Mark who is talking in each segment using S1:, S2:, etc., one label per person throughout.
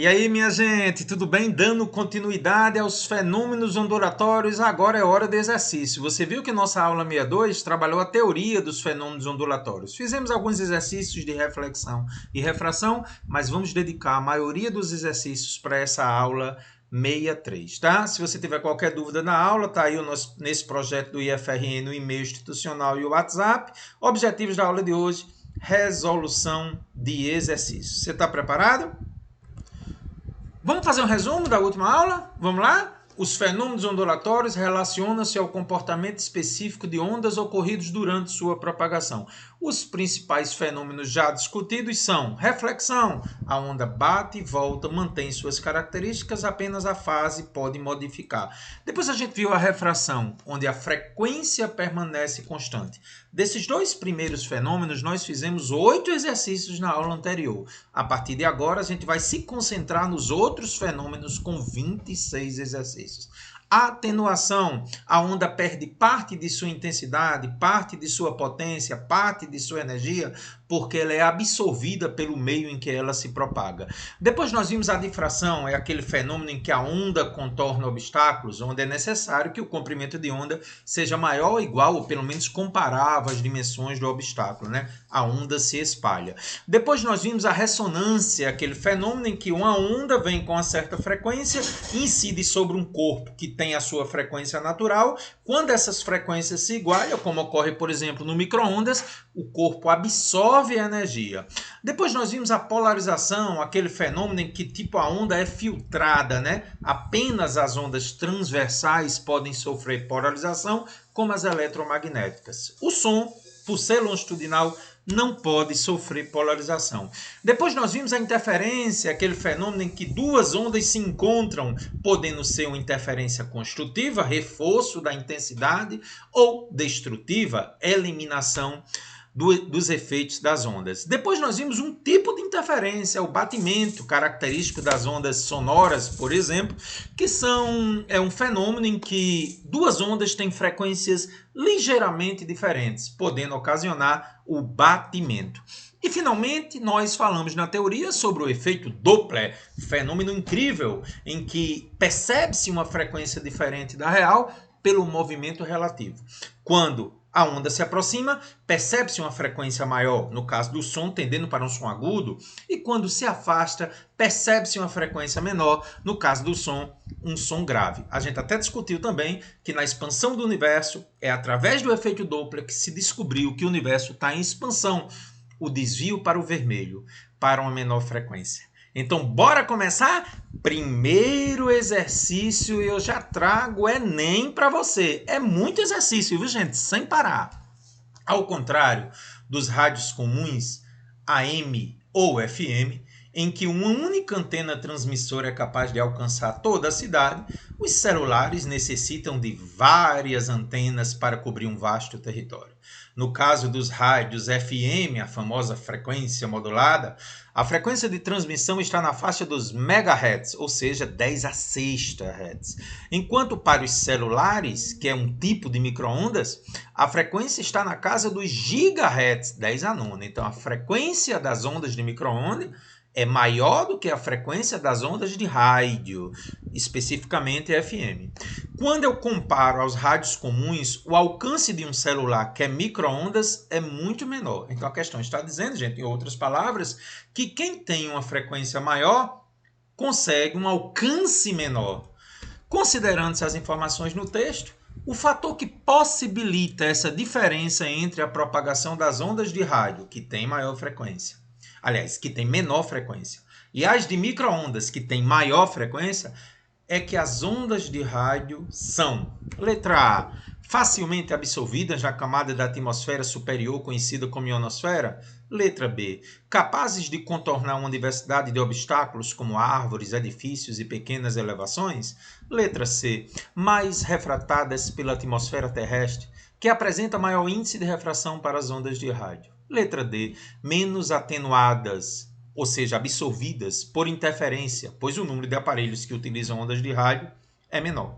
S1: E aí, minha gente, tudo bem? Dando continuidade aos fenômenos ondulatórios, agora é hora do exercício. Você viu que nossa aula 62 trabalhou a teoria dos fenômenos ondulatórios. Fizemos alguns exercícios de reflexão e refração, mas vamos dedicar a maioria dos exercícios para essa aula 63, tá? Se você tiver qualquer dúvida na aula, tá aí nesse projeto do IFRN, o e-mail institucional e o WhatsApp. Objetivos da aula de hoje, resolução de exercícios. Você está preparado? Vamos fazer um resumo da última aula? Vamos lá? Os fenômenos ondulatórios relacionam-se ao comportamento específico de ondas ocorridos durante sua propagação. Os principais fenômenos já discutidos são reflexão, a onda bate e volta, mantém suas características, apenas a fase pode modificar. Depois a gente viu a refração, onde a frequência permanece constante. Desses dois primeiros fenômenos, nós fizemos 8 exercícios na aula anterior. A partir de agora, a gente vai se concentrar nos outros fenômenos com 26 exercícios. A atenuação, a onda perde parte de sua intensidade, parte de sua potência, parte de sua energia, porque ela é absorvida pelo meio em que ela se propaga. Depois nós vimos a difração, é aquele fenômeno em que a onda contorna obstáculos, onde é necessário que o comprimento de onda seja maior ou igual, ou pelo menos comparável às dimensões do obstáculo, né? A onda se espalha. Depois nós vimos a ressonância, aquele fenômeno em que uma onda vem com uma certa frequência e incide sobre um corpo que tem a sua frequência natural. Quando essas frequências se igualam, como ocorre, por exemplo, no micro-ondas, o corpo absorve a energia. Depois nós vimos a polarização, aquele fenômeno em que tipo a onda é filtrada, né? Apenas as ondas transversais podem sofrer polarização, como as eletromagnéticas. O som, por ser longitudinal, não pode sofrer polarização. Depois nós vimos a interferência, aquele fenômeno em que duas ondas se encontram, podendo ser uma interferência construtiva, reforço da intensidade, ou destrutiva, eliminação dos efeitos das ondas. Depois nós vimos um tipo de interferência, o batimento, característico das ondas sonoras, por exemplo, que é um fenômeno em que duas ondas têm frequências ligeiramente diferentes, podendo ocasionar o batimento. E, finalmente, nós falamos na teoria sobre o efeito Doppler, fenômeno incrível em que percebe-se uma frequência diferente da real pelo movimento relativo. Quando a onda se aproxima, percebe-se uma frequência maior, no caso do som, tendendo para um som agudo, e quando se afasta, percebe-se uma frequência menor, no caso do som, um som grave. A gente até discutiu também que na expansão do universo, é através do efeito Doppler que se descobriu que o universo está em expansão, o desvio para o vermelho, para uma menor frequência. Então, bora começar? Primeiro exercício, eu já trago o Enem para você. É muito exercício, viu, gente? Sem parar. Ao contrário dos rádios comuns, AM ou FM, em que uma única antena transmissora é capaz de alcançar toda a cidade, os celulares necessitam de várias antenas para cobrir um vasto território. No caso dos rádios FM, a famosa frequência modulada, a frequência de transmissão está na faixa dos megahertz, ou seja, 10 a 6 Hz. Enquanto para os celulares, que é um tipo de micro-ondas, a frequência está na casa dos gigahertz, 10 a 9. Então, a frequência das ondas de micro-ondas é maior do que a frequência das ondas de rádio, especificamente FM. Quando eu comparo aos rádios comuns, o alcance de um celular que é micro-ondas é muito menor. Então a questão está dizendo, gente, em outras palavras, que quem tem uma frequência maior consegue um alcance menor. Considerando-se as informações no texto, o fator que possibilita essa diferença entre a propagação das ondas de rádio, que tem maior frequência, aliás, que tem menor frequência, e as de micro-ondas, que tem maior frequência, é que as ondas de rádio são, letra A, facilmente absorvidas na camada da atmosfera superior conhecida como ionosfera, letra B, capazes de contornar uma diversidade de obstáculos como árvores, edifícios e pequenas elevações, letra C, mais refratadas pela atmosfera terrestre, que apresenta maior índice de refração para as ondas de rádio. Letra D, menos atenuadas, ou seja, absorvidas por interferência, pois o número de aparelhos que utilizam ondas de rádio é menor.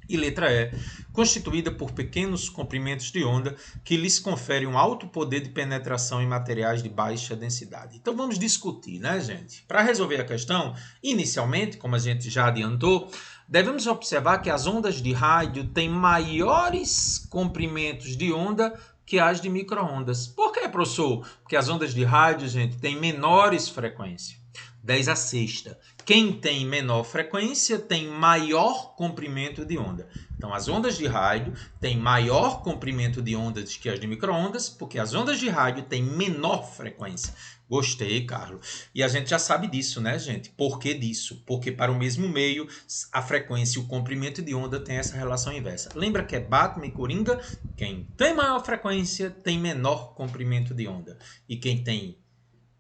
S1: E letra E, constituída por pequenos comprimentos de onda que lhes conferem um alto poder de penetração em materiais de baixa densidade. Então vamos discutir, né, gente? Para resolver a questão, inicialmente, como a gente já adiantou, devemos observar que as ondas de rádio têm maiores comprimentos de onda que as de micro-ondas. Por que, professor? Porque as ondas de rádio, gente, têm menores frequências. 10 a sexta. Quem tem menor frequência tem maior comprimento de onda. Então, as ondas de rádio têm maior comprimento de ondas que as de micro-ondas, porque as ondas de rádio têm menor frequência. Gostei, Carlos. E a gente já sabe disso, né, gente? Por que disso? Porque para o mesmo meio, a frequência e o comprimento de onda têm essa relação inversa. Lembra que é Batman e Coringa? Quem tem maior frequência tem menor comprimento de onda. E quem tem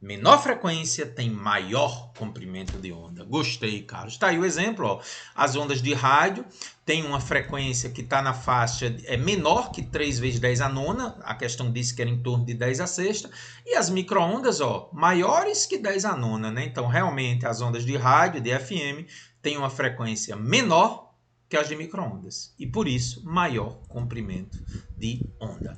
S1: menor frequência tem maior comprimento de onda. Gostei, Carlos. Está aí o exemplo. Ó. As ondas de rádio têm uma frequência que está na faixa menor que 3 vezes 10 a nona. A questão disse que era em torno de 10 a sexta. E as micro-ondas, maiores que 10 a nona. Né? Então, realmente, as ondas de rádio, de FM, têm uma frequência menor que as de micro-ondas. E, por isso, maior comprimento de onda.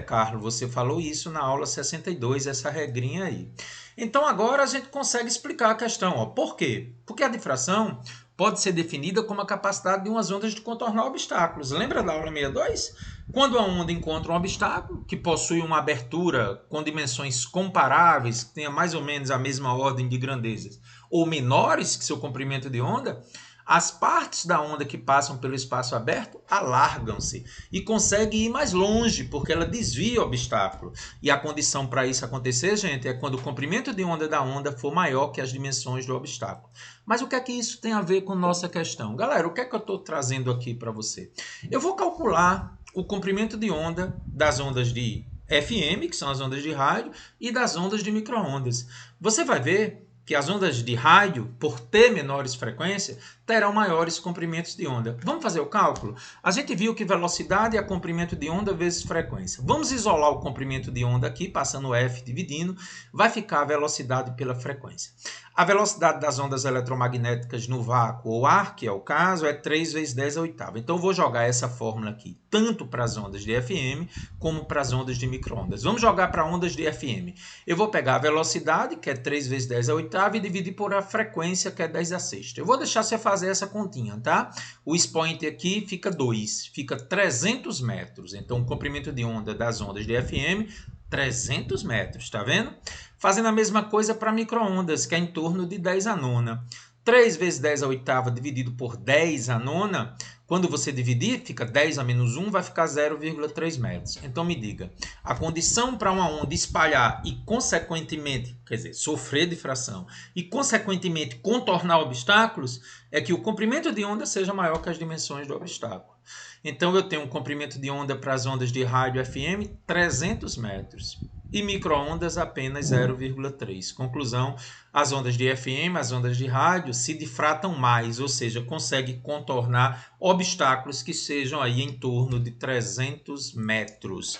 S1: Carlos, você falou isso na aula 62, essa regrinha aí. Então, agora a gente consegue explicar a questão. Por quê? Porque a difração pode ser definida como a capacidade de umas ondas de contornar obstáculos. Lembra da aula 62? Quando a onda encontra um obstáculo que possui uma abertura com dimensões comparáveis, que tenha mais ou menos a mesma ordem de grandezas, ou menores que seu comprimento de onda, as partes da onda que passam pelo espaço aberto alargam-se e conseguem ir mais longe, porque ela desvia o obstáculo. E a condição para isso acontecer, gente, é quando o comprimento de onda da onda for maior que as dimensões do obstáculo. Mas o que é que isso tem a ver com nossa questão? Galera, o que é que eu estou trazendo aqui para você? Eu vou calcular o comprimento de onda das ondas de FM, que são as ondas de rádio, e das ondas de micro-ondas. Você vai ver que as ondas de rádio, por ter menores frequências, terão maiores comprimentos de onda. Vamos fazer o cálculo? A gente viu que velocidade é comprimento de onda vezes frequência. Vamos isolar o comprimento de onda aqui, passando o F dividindo, vai ficar a velocidade pela frequência. A velocidade das ondas eletromagnéticas no vácuo ou ar, que é o caso, é 3 vezes 10 a oitava. Então, eu vou jogar essa fórmula aqui, tanto para as ondas de FM, como para as ondas de micro-ondas. Vamos jogar para ondas de FM. Eu vou pegar a velocidade, que é 3 vezes 10 a oitava, e dividir por a frequência, que é 10 a sexta. Eu vou deixar você fazer essa continha, tá? O expoente aqui fica 2, fica 300 metros. Então, o comprimento de onda das ondas de FM, 300 metros, tá vendo? Fazendo a mesma coisa para micro-ondas, que é em torno de 10 a nona. 3 vezes 10 a oitava dividido por 10 a nona, quando você dividir, fica 10 a menos 1, vai ficar 0,3 metros. Então, me diga, a condição para uma onda espalhar e, consequentemente, quer dizer, sofrer difração e, consequentemente, contornar obstáculos, é que o comprimento de onda seja maior que as dimensões do obstáculo. Então, eu tenho um comprimento de onda para as ondas de rádio FM, 300 metros. E micro-ondas apenas 0,3. Conclusão, as ondas de FM, as ondas de rádio, se difratam mais, ou seja, conseguem contornar obstáculos que sejam aí em torno de 300 metros.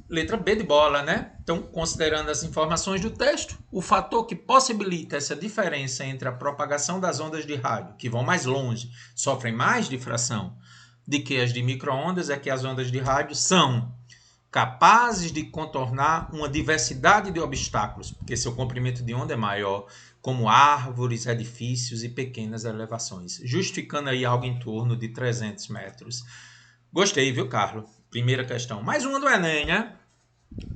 S1: Letra B de bola, né? Então, considerando as informações do texto, o fator que possibilita essa diferença entre a propagação das ondas de rádio, que vão mais longe, sofrem mais difração do que as de micro-ondas, é que as ondas de rádio são capazes de contornar uma diversidade de obstáculos, porque seu comprimento de onda é maior, como árvores, edifícios e pequenas elevações, justificando aí algo em torno de 300 metros. Gostei, viu, Carlos? Primeira questão. Mais uma do Enem, né?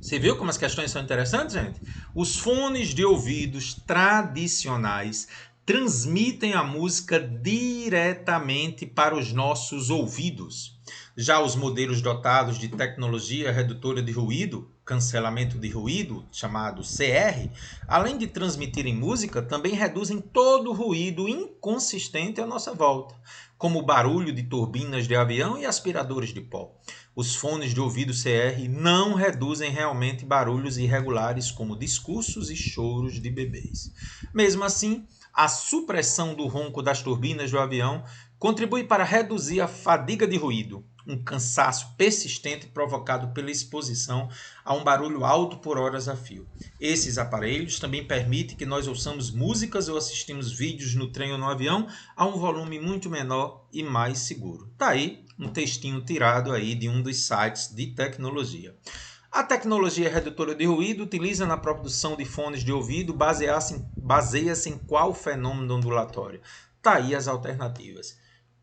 S1: Você viu como as questões são interessantes, gente? Os fones de ouvidos tradicionais transmitem a música diretamente para os nossos ouvidos. Já os modelos dotados de tecnologia redutora de ruído, cancelamento de ruído, chamado CR, além de transmitirem música, também reduzem todo o ruído inconsistente à nossa volta, como o barulho de turbinas de avião e aspiradores de pó. Os fones de ouvido CR não reduzem realmente barulhos irregulares como discursos e choros de bebês. Mesmo assim, a supressão do ronco das turbinas do avião contribui para reduzir a fadiga de ruído, um cansaço persistente provocado pela exposição a um barulho alto por horas a fio. Esses aparelhos também permitem que nós ouçamos músicas ou assistimos vídeos no trem ou no avião a um volume muito menor e mais seguro. Tá aí um textinho tirado aí de um dos sites de tecnologia. A tecnologia redutora de ruído utiliza na produção de fones de ouvido baseia-se em qual fenômeno ondulatório? Tá aí as alternativas.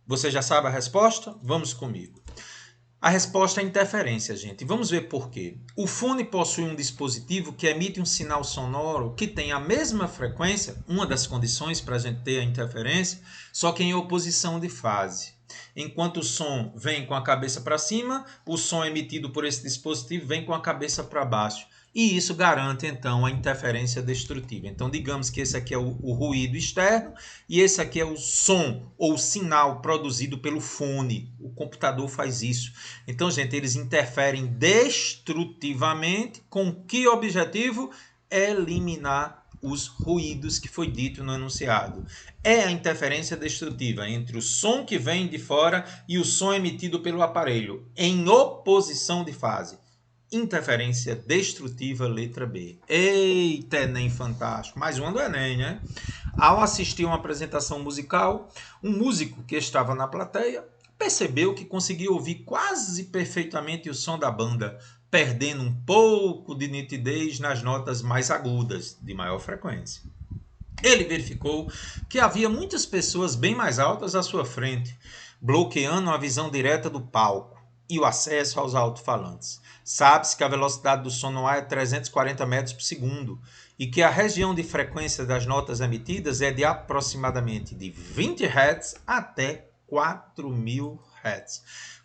S1: Você já sabe a resposta? Vamos comigo. A resposta é interferência, gente. Vamos ver por quê. O fone possui um dispositivo que emite um sinal sonoro que tem a mesma frequência, uma das condições para a gente ter a interferência, só que em oposição de fase. Enquanto o som vem com a cabeça para cima, o som emitido por esse dispositivo vem com a cabeça para baixo. E isso garante, então, a interferência destrutiva. Então, digamos que esse aqui é o ruído externo e esse aqui é o som ou sinal produzido pelo fone. O computador faz isso. Então, gente, eles interferem destrutivamente com que objetivo? Eliminar os ruídos que foi dito no enunciado. É a interferência destrutiva entre o som que vem de fora e o som emitido pelo aparelho, em oposição de fase. Interferência destrutiva, letra B. Eita, Enem fantástico. Mais uma do Enem, né? Ao assistir uma apresentação musical, um músico que estava na plateia percebeu que conseguia ouvir quase perfeitamente o som da banda, perdendo um pouco de nitidez nas notas mais agudas, de maior frequência. Ele verificou que havia muitas pessoas bem mais altas à sua frente, bloqueando a visão direta do palco e o acesso aos alto-falantes. Sabe-se que a velocidade do som no ar é 340 metros por segundo e que a região de frequência das notas emitidas é de aproximadamente de 20 Hz até 4.000 Hz.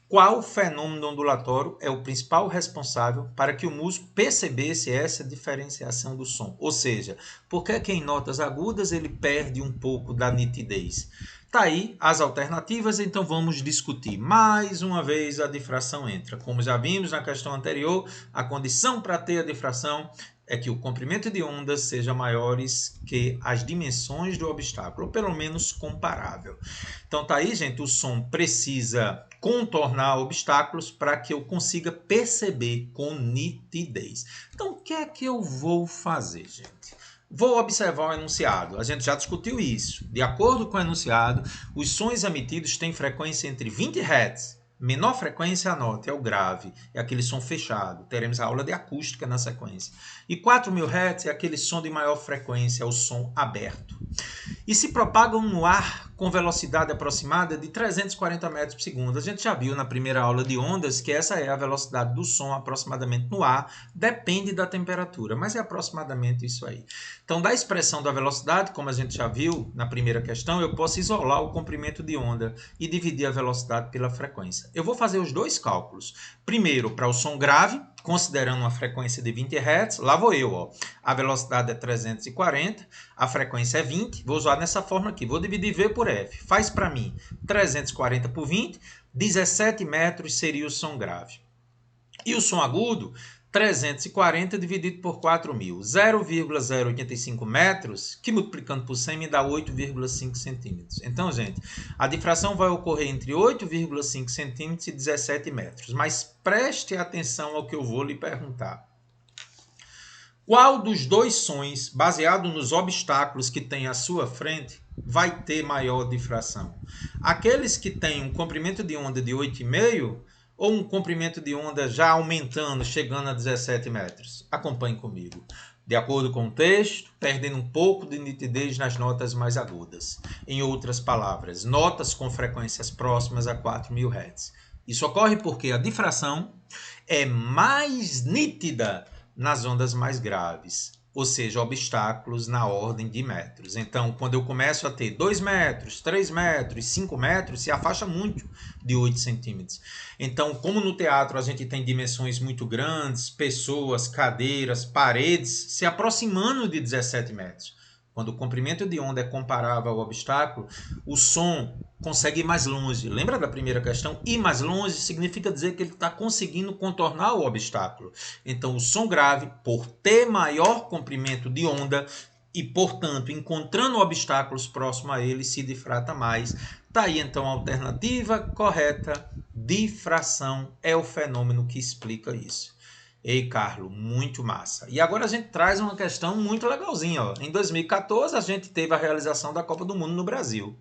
S1: Qual fenômeno ondulatório é o principal responsável para que o músico percebesse essa diferenciação do som? Ou seja, por que em notas agudas ele perde um pouco da nitidez? Tá aí as alternativas, então vamos discutir. Mais uma vez a difração entra. Como já vimos na questão anterior, a condição para ter a difração é que o comprimento de ondas seja maiores que as dimensões do obstáculo, ou pelo menos comparável. Então tá aí, gente, o som precisa contornar obstáculos para que eu consiga perceber com nitidez. Então, o que é que eu vou fazer, gente? Vou observar o enunciado. A gente já discutiu isso. De acordo com o enunciado, os sons emitidos têm frequência entre 20 Hz. Menor frequência, anote, é o grave, é aquele som fechado. Teremos a aula de acústica na sequência. E 4.000 Hz é aquele som de maior frequência, é o som aberto. E se propagam no ar com velocidade aproximada de 340 metros por segundo. A gente já viu na primeira aula de ondas que essa é a velocidade do som aproximadamente no ar, depende da temperatura, mas é aproximadamente isso aí. Então, da expressão da velocidade, como a gente já viu na primeira questão, eu posso isolar o comprimento de onda e dividir a velocidade pela frequência. Eu vou fazer os dois cálculos. Primeiro, para o som grave, considerando uma frequência de 20 Hz, lá vou eu, ó. A velocidade é 340, a frequência é 20, vou usar nessa forma aqui, vou dividir V por F. Faz para mim 340 por 20, 17 metros seria o som grave. E o som agudo, 340 dividido por 4.000, 0,085 metros, que multiplicando por 100 me dá 8,5 centímetros. Então, gente, a difração vai ocorrer entre 8,5 centímetros e 17 metros. Mas preste atenção ao que eu vou lhe perguntar. Qual dos dois sons, baseado nos obstáculos que tem à sua frente, vai ter maior difração? Aqueles que têm um comprimento de onda de 8,5 ou um comprimento de onda já aumentando, chegando a 17 metros? Acompanhe comigo. De acordo com o texto, perdendo um pouco de nitidez nas notas mais agudas. Em outras palavras, notas com frequências próximas a 4.000 Hz. Isso ocorre porque a difração é mais nítida nas ondas mais graves, ou seja, obstáculos na ordem de metros. Então, quando eu começo a ter 2 metros, 3 metros, 5 metros, se afasta muito de 8 centímetros. Então, como no teatro a gente tem dimensões muito grandes, pessoas, cadeiras, paredes, se aproximando de 17 metros. Quando o comprimento de onda é comparável ao obstáculo, o som consegue ir mais longe. Lembra da primeira questão? Ir mais longe significa dizer que ele está conseguindo contornar o obstáculo. Então, o som grave, por ter maior comprimento de onda e, portanto, encontrando obstáculos próximos a ele, se difrata mais. Está aí, então, a alternativa correta, Difração é o fenômeno que explica isso. Ei, Carlos, muito massa. E agora a gente traz uma questão muito legalzinha. Ó. Em 2014, a gente teve a realização da Copa do Mundo no Brasil.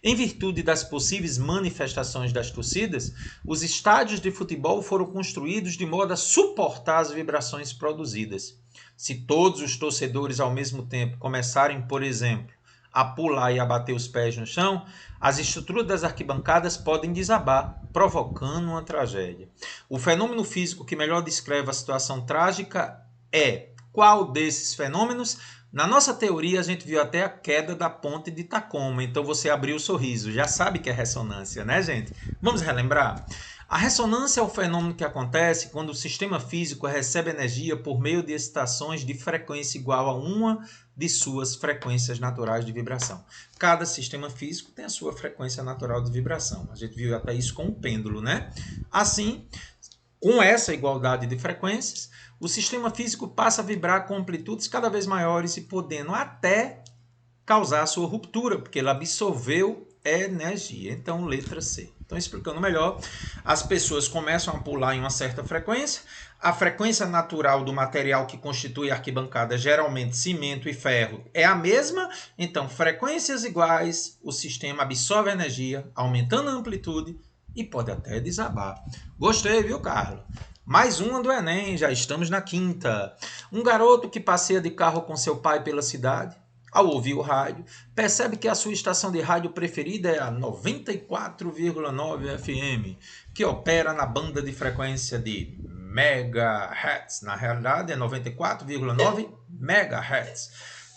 S1: Em virtude das possíveis manifestações das torcidas, os estádios de futebol foram construídos de modo a suportar as vibrações produzidas. Se todos os torcedores ao mesmo tempo começarem, por exemplo, a pular e a bater os pés no chão, as estruturas das arquibancadas podem desabar, provocando uma tragédia. O fenômeno físico que melhor descreve a situação trágica é qual desses fenômenos? Na nossa teoria, a gente viu até a queda da ponte de Tacoma, então você abriu o sorriso, já sabe que é ressonância, né, gente? Vamos relembrar? A ressonância é o fenômeno que acontece quando o sistema físico recebe energia por meio de excitações de frequência igual a uma de suas frequências naturais de vibração. Cada sistema físico tem a sua frequência natural de vibração. A gente viu até isso com o pêndulo, né? Assim, com essa igualdade de frequências, o sistema físico passa a vibrar com amplitudes cada vez maiores e podendo até causar a sua ruptura, porque ele absorveu energia. Então, letra C. Então, explicando melhor, as pessoas começam a pular em uma certa frequência. A frequência natural do material que constitui a arquibancada, geralmente cimento e ferro, é a mesma. Então, frequências iguais, o sistema absorve energia, aumentando a amplitude e pode até desabar. Gostei, viu, Carlos? Mais uma do Enem, já estamos na quinta. Um garoto que passeia de carro com seu pai pela cidade, ao ouvir o rádio, percebe que a sua estação de rádio preferida é a 94,9 FM, que opera na banda de frequência de megahertz. Na realidade, é 94,9 megahertz.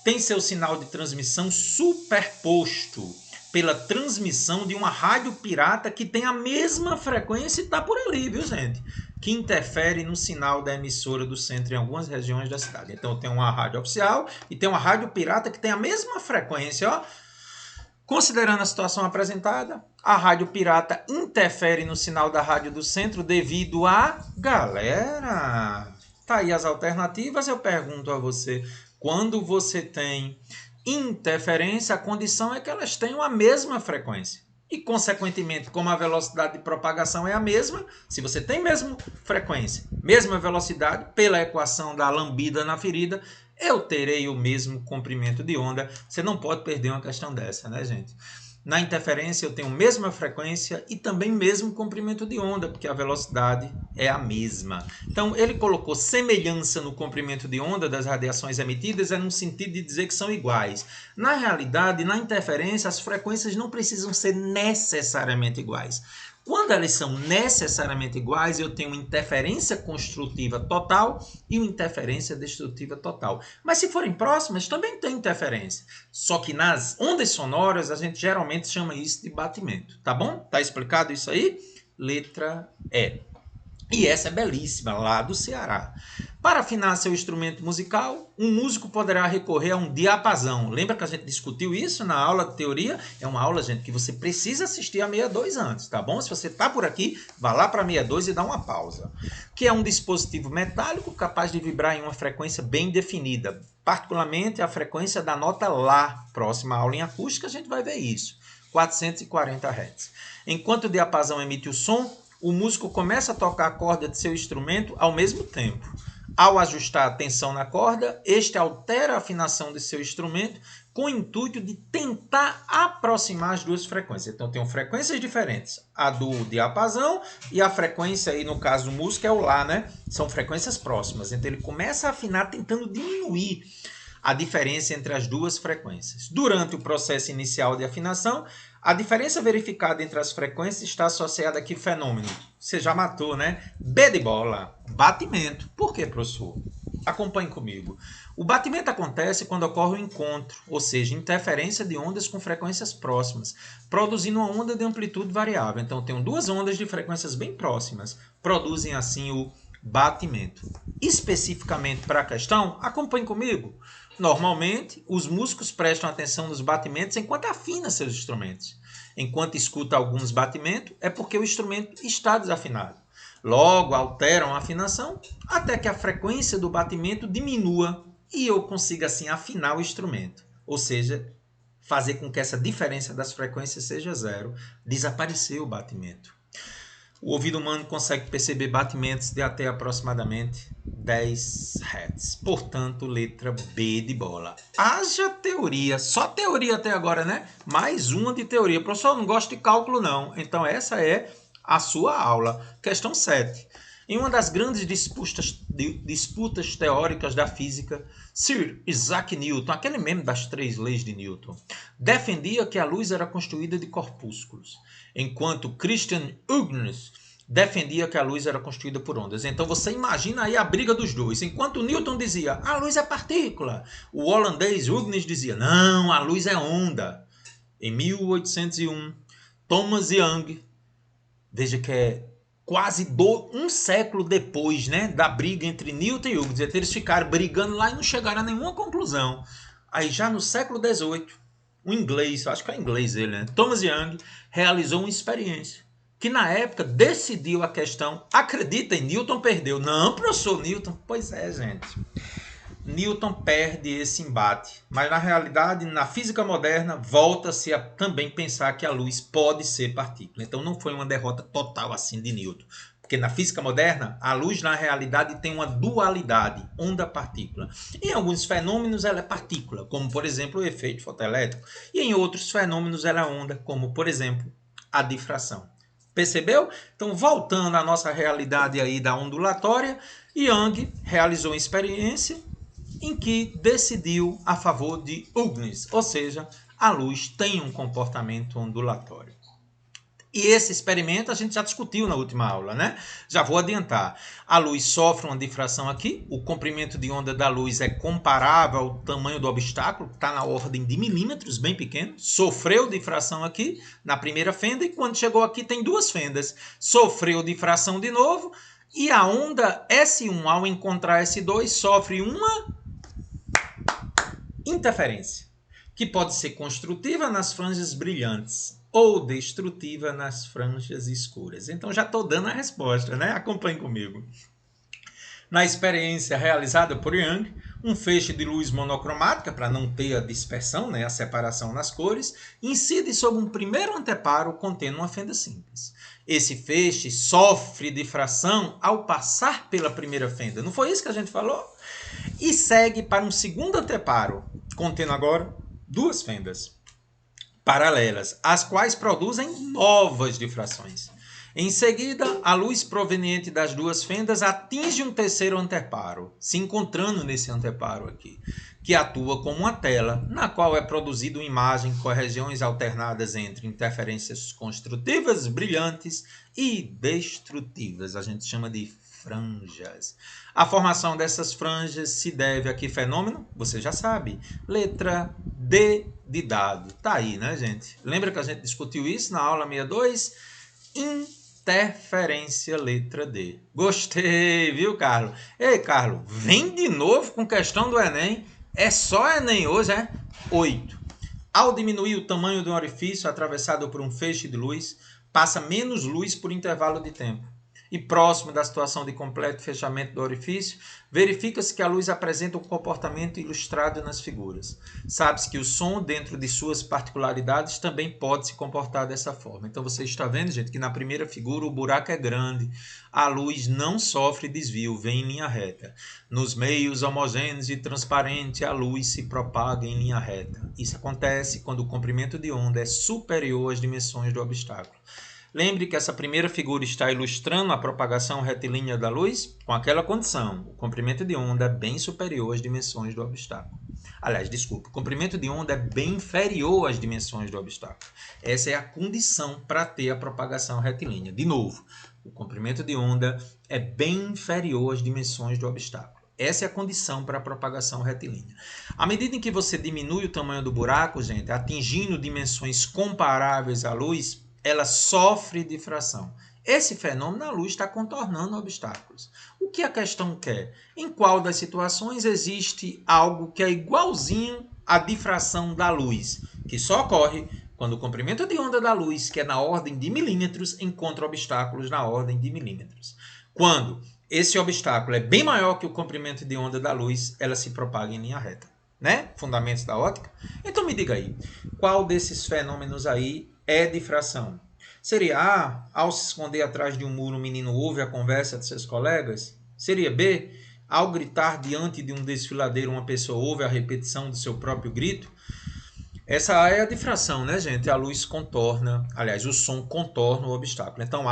S1: Tem seu sinal de transmissão superposto pela transmissão de uma rádio pirata que tem a mesma frequência e está por ali, viu, gente? Que interfere no sinal da emissora do centro em algumas regiões da cidade. Então tem uma rádio oficial e tem uma rádio pirata que tem a mesma frequência, ó. Considerando a situação apresentada, a rádio pirata interfere no sinal da rádio do centro devido a... Galera, tá aí as alternativas, eu pergunto a você, quando você tem interferência, a condição é que elas tenham a mesma frequência. E, consequentemente, como a velocidade de propagação é a mesma, se você tem mesma frequência, mesma velocidade, pela equação da lambida na ferida, eu terei o mesmo comprimento de onda. Você não pode perder uma questão dessa, né, gente? Na interferência, eu tenho a mesma frequência e também mesmo comprimento de onda, porque a velocidade é a mesma. Então, ele colocou semelhança no comprimento de onda das radiações emitidas, é no sentido de dizer que são iguais. Na realidade, na interferência, as frequências não precisam ser necessariamente iguais. Quando elas são necessariamente iguais, eu tenho interferência construtiva total e uma interferência destrutiva total. Mas se forem próximas, também tem interferência. Só que nas ondas sonoras, a gente geralmente chama isso de batimento. Tá bom? Tá explicado isso aí? Letra E. E essa é belíssima, lá do Ceará. Para afinar seu instrumento musical, um músico poderá recorrer a um diapasão. Lembra que a gente discutiu isso na aula de teoria? É uma aula, gente, que você precisa assistir a 62 antes, tá bom? Se você está por aqui, vá lá para a 62 e dá uma pausa. Que é um dispositivo metálico capaz de vibrar em uma frequência bem definida, particularmente a frequência da nota Lá. Próxima aula em acústica a gente vai ver isso. 440 Hz. Enquanto o diapasão emite o som, o músico começa a tocar a corda de seu instrumento ao mesmo tempo. Ao ajustar a tensão na corda, este altera a afinação de seu instrumento com o intuito de tentar aproximar as duas frequências. Então, tem frequências diferentes. A do diapasão e a frequência, aí no caso do músico, é o Lá, né? São frequências próximas. Então, ele começa a afinar tentando diminuir a diferença entre as duas frequências. Durante o processo inicial de afinação, a diferença verificada entre as frequências está associada a que fenômeno? Você já matou, né? B de bola, batimento. Por quê, professor? Acompanhe comigo. O batimento acontece quando ocorre o encontro, ou seja, interferência de ondas com frequências próximas, produzindo uma onda de amplitude variável. Então, tenho duas ondas de frequências bem próximas, produzem assim o batimento. Especificamente para a questão, acompanhe comigo. Normalmente, os músicos prestam atenção nos batimentos enquanto afinam seus instrumentos. Enquanto escuta alguns batimentos, é porque o instrumento está desafinado. Logo, alteram a afinação até que a frequência do batimento diminua e eu consiga assim afinar o instrumento. Ou seja, fazer com que essa diferença das frequências seja zero, desaparecer o batimento. O ouvido humano consegue perceber batimentos de até aproximadamente 10 Hz. Portanto, letra B de bola. Haja teoria, só teoria até agora, né? Mais uma de teoria. Professor, eu não gosto de cálculo não. Então essa é a sua aula. Questão 7. Em uma das grandes disputas teóricas da física, Sir Isaac Newton, aquele mesmo das 3 leis de Newton, defendia que a luz era constituída de corpúsculos, enquanto Christian Huygens defendia que a luz era constituída por ondas. Então você imagina aí a briga dos dois. Enquanto Newton dizia, a luz é partícula, o holandês Huygens dizia, não, a luz é onda. Em 1801, Thomas Young, veja que é quase um século depois, né, da briga entre Newton e Huygens, eles ficaram brigando lá e não chegaram a nenhuma conclusão. Aí já no século XVIII, um inglês, acho que é inglês ele, né, Thomas Young, realizou uma experiência que na época decidiu a questão. Acreditem, Newton perdeu. Não, professor Newton. Pois é, gente. Newton perde esse embate, mas na realidade, na física moderna, volta-se a também pensar que a luz pode ser partícula. Então não foi uma derrota total assim de Newton, porque na física moderna, a luz na realidade tem uma dualidade, onda-partícula. Em alguns fenômenos ela é partícula, como por exemplo o efeito fotoelétrico, e em outros fenômenos ela é onda, como por exemplo a difração. Percebeu? Então, voltando à nossa realidade aí da ondulatória, Young realizou uma experiência em que decidiu a favor de Huygens, ou seja, a luz tem um comportamento ondulatório. E esse experimento a gente já discutiu na última aula, né? Já vou adiantar. A luz sofre uma difração aqui, o comprimento de onda da luz é comparável ao tamanho do obstáculo, está na ordem de milímetros, bem pequeno. Sofreu difração aqui na primeira fenda e quando chegou aqui tem 2 fendas. Sofreu difração de novo e a onda S1 ao encontrar S2 sofre uma interferência, que pode ser construtiva nas franjas brilhantes ou destrutiva nas franjas escuras. Então já estou dando a resposta, né? Acompanhe comigo. Na experiência realizada por Young, um feixe de luz monocromática, para não ter a dispersão, né, a separação nas cores, incide sobre um primeiro anteparo contendo uma fenda simples. Esse feixe sofre difração ao passar pela primeira fenda. Não foi isso que a gente falou? E segue para um segundo anteparo, contendo agora 2 fendas paralelas, as quais produzem novas difrações. Em seguida, a luz proveniente das 2 fendas atinge um terceiro anteparo, se encontrando nesse anteparo aqui, que atua como uma tela, na qual é produzida uma imagem com regiões alternadas entre interferências construtivas, brilhantes e destrutivas. A gente chama de franjas. A formação dessas franjas se deve a que fenômeno? Você já sabe. Letra D de dado. Tá aí, né, gente? Lembra que a gente discutiu isso na aula 62? Interferência, letra D. Gostei, viu, Carlos? Ei, Carlos, vem de novo com questão do Enem. É só Enem hoje, é? 8. Ao diminuir o tamanho do orifício atravessado por um feixe de luz, passa menos luz por intervalo de tempo. E próximo da situação de completo fechamento do orifício, verifica-se que a luz apresenta um comportamento ilustrado nas figuras. Sabe-se que o som, dentro de suas particularidades, também pode se comportar dessa forma. Então você está vendo, gente, que na primeira figura o buraco é grande, a luz não sofre desvio, vem em linha reta. Nos meios homogêneos e transparentes, a luz se propaga em linha reta. Isso acontece quando o comprimento de onda é superior às dimensões do obstáculo. Lembre que essa primeira figura está ilustrando a propagação retilínea da luz com aquela condição. O comprimento de onda é bem superior às dimensões do obstáculo. Aliás, desculpa, o comprimento de onda é bem inferior às dimensões do obstáculo. Essa é a condição para ter a propagação retilínea. De novo, o comprimento de onda é bem inferior às dimensões do obstáculo. Essa é a condição para a propagação retilínea. À medida em que você diminui o tamanho do buraco, gente, atingindo dimensões comparáveis à luz, ela sofre difração. Esse fenômeno, a luz está contornando obstáculos. O que a questão quer? Em qual das situações existe algo que é igualzinho à difração da luz, que só ocorre quando o comprimento de onda da luz, que é na ordem de milímetros, encontra obstáculos na ordem de milímetros. Quando esse obstáculo é bem maior que o comprimento de onda da luz, ela se propaga em linha reta, né? Fundamentos da ótica. Então me diga aí, qual desses fenômenos aí é difração? Seria A, ao se esconder atrás de um muro, o menino ouve a conversa de seus colegas? Seria B, ao gritar diante de um desfiladeiro, uma pessoa ouve a repetição do seu próprio grito? Essa A é a difração, né, gente? A luz contorna, aliás, o som contorna o obstáculo. Então,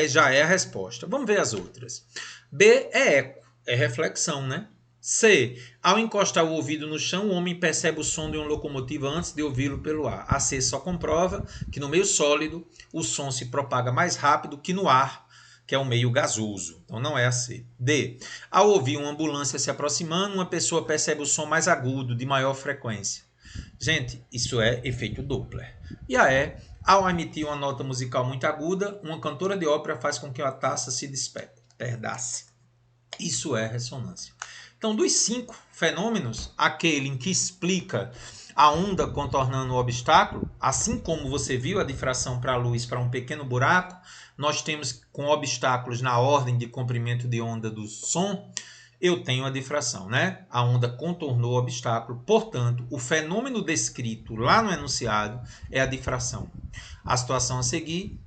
S1: já é a resposta. Vamos ver as outras. B é eco, é reflexão, né? C, ao encostar o ouvido no chão, o homem percebe o som de uma locomotiva antes de ouvi-lo pelo ar. A C só comprova que no meio sólido o som se propaga mais rápido que no ar, que é um meio gasoso. Então não é a C. D, ao ouvir uma ambulância se aproximando, uma pessoa percebe o som mais agudo, de maior frequência. Gente, isso é efeito Doppler. E a E, ao emitir uma nota musical muito aguda, uma cantora de ópera faz com que a taça se despedace. Isso é ressonância. Então, dos 5 fenômenos, aquele em que explica a onda contornando o obstáculo, assim como você viu a difração para a luz para um pequeno buraco, nós temos com obstáculos na ordem de comprimento de onda do som, eu tenho a difração, né? A onda contornou o obstáculo, portanto, o fenômeno descrito lá no enunciado é a difração. A situação a seguir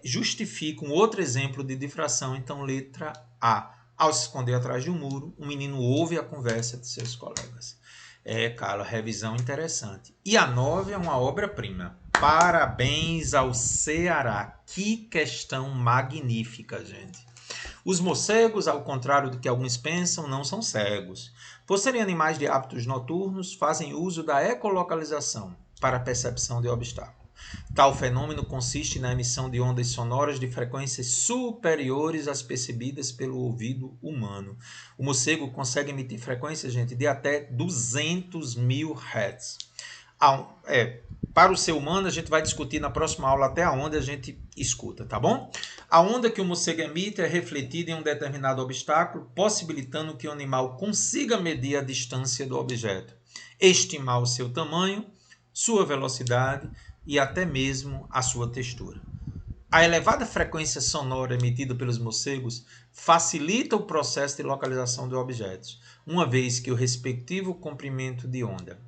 S1: justifica um outro exemplo de difração, então letra A. Ao se esconder atrás de um muro, o menino ouve a conversa de seus colegas. Carla, revisão interessante. E a 9 é uma obra-prima. Parabéns ao Ceará. Que questão magnífica, gente. Os morcegos, ao contrário do que alguns pensam, não são cegos. Por serem animais de hábitos noturnos, fazem uso da ecolocalização para a percepção de obstáculos. Tal fenômeno consiste na emissão de ondas sonoras de frequências superiores às percebidas pelo ouvido humano. O morcego consegue emitir frequências, gente, de até 200 mil Hz. Para o ser humano, a gente vai discutir na próxima aula até onde a gente escuta, tá bom? A onda que o morcego emite é refletida em um determinado obstáculo, possibilitando que o animal consiga medir a distância do objeto, estimar o seu tamanho, sua velocidade e até mesmo a sua textura. A elevada frequência sonora emitida pelos morcegos facilita o processo de localização de objetos, uma vez que o respectivo comprimento de onda.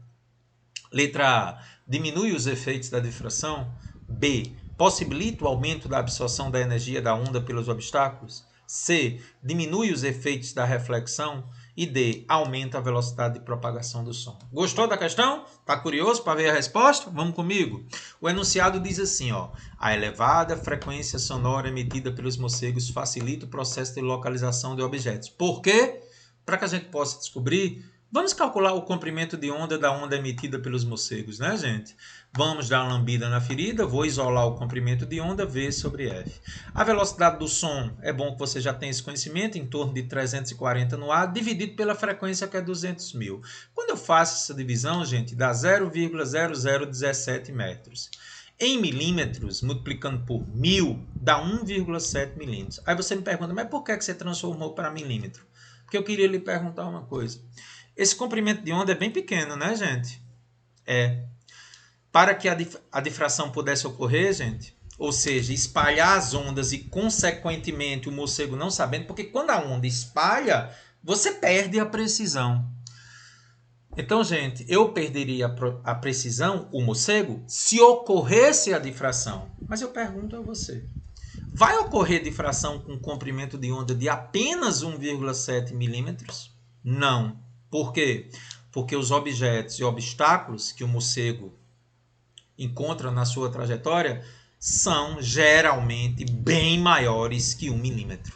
S1: Letra A. Diminui os efeitos da difração. B. Possibilita o aumento da absorção da energia da onda pelos obstáculos. C. Diminui os efeitos da reflexão. E D. Aumenta a velocidade de propagação do som. Gostou da questão? Está curioso para ver a resposta? Vamos comigo. O enunciado diz assim, ó: a elevada frequência sonora emitida pelos morcegos facilita o processo de localização de objetos. Por quê? Para que a gente possa descobrir, vamos calcular o comprimento de onda da onda emitida pelos morcegos, né, gente? Vamos dar uma lambida na ferida, vou isolar o comprimento de onda, V sobre F. A velocidade do som, é bom que você já tenha esse conhecimento, em torno de 340 no ar, dividido pela frequência que é 200 mil. Quando eu faço essa divisão, gente, dá 0,0017 metros. Em milímetros, multiplicando por 1000, dá 1,7 milímetros. Aí você me pergunta, mas por que você transformou para milímetro? Porque eu queria lhe perguntar uma coisa. Esse comprimento de onda é bem pequeno, né, gente? Para que a difração pudesse ocorrer, gente, ou seja, espalhar as ondas e, consequentemente, o morcego não sabendo, porque quando a onda espalha, você perde a precisão. Então, gente, eu perderia a precisão, o morcego, se ocorresse a difração. Mas eu pergunto a você, vai ocorrer difração com comprimento de onda de apenas 1,7 milímetros? Não. Por quê? Porque os objetos e obstáculos que o morcego encontra na sua trajetória são geralmente bem maiores que 1 milímetro.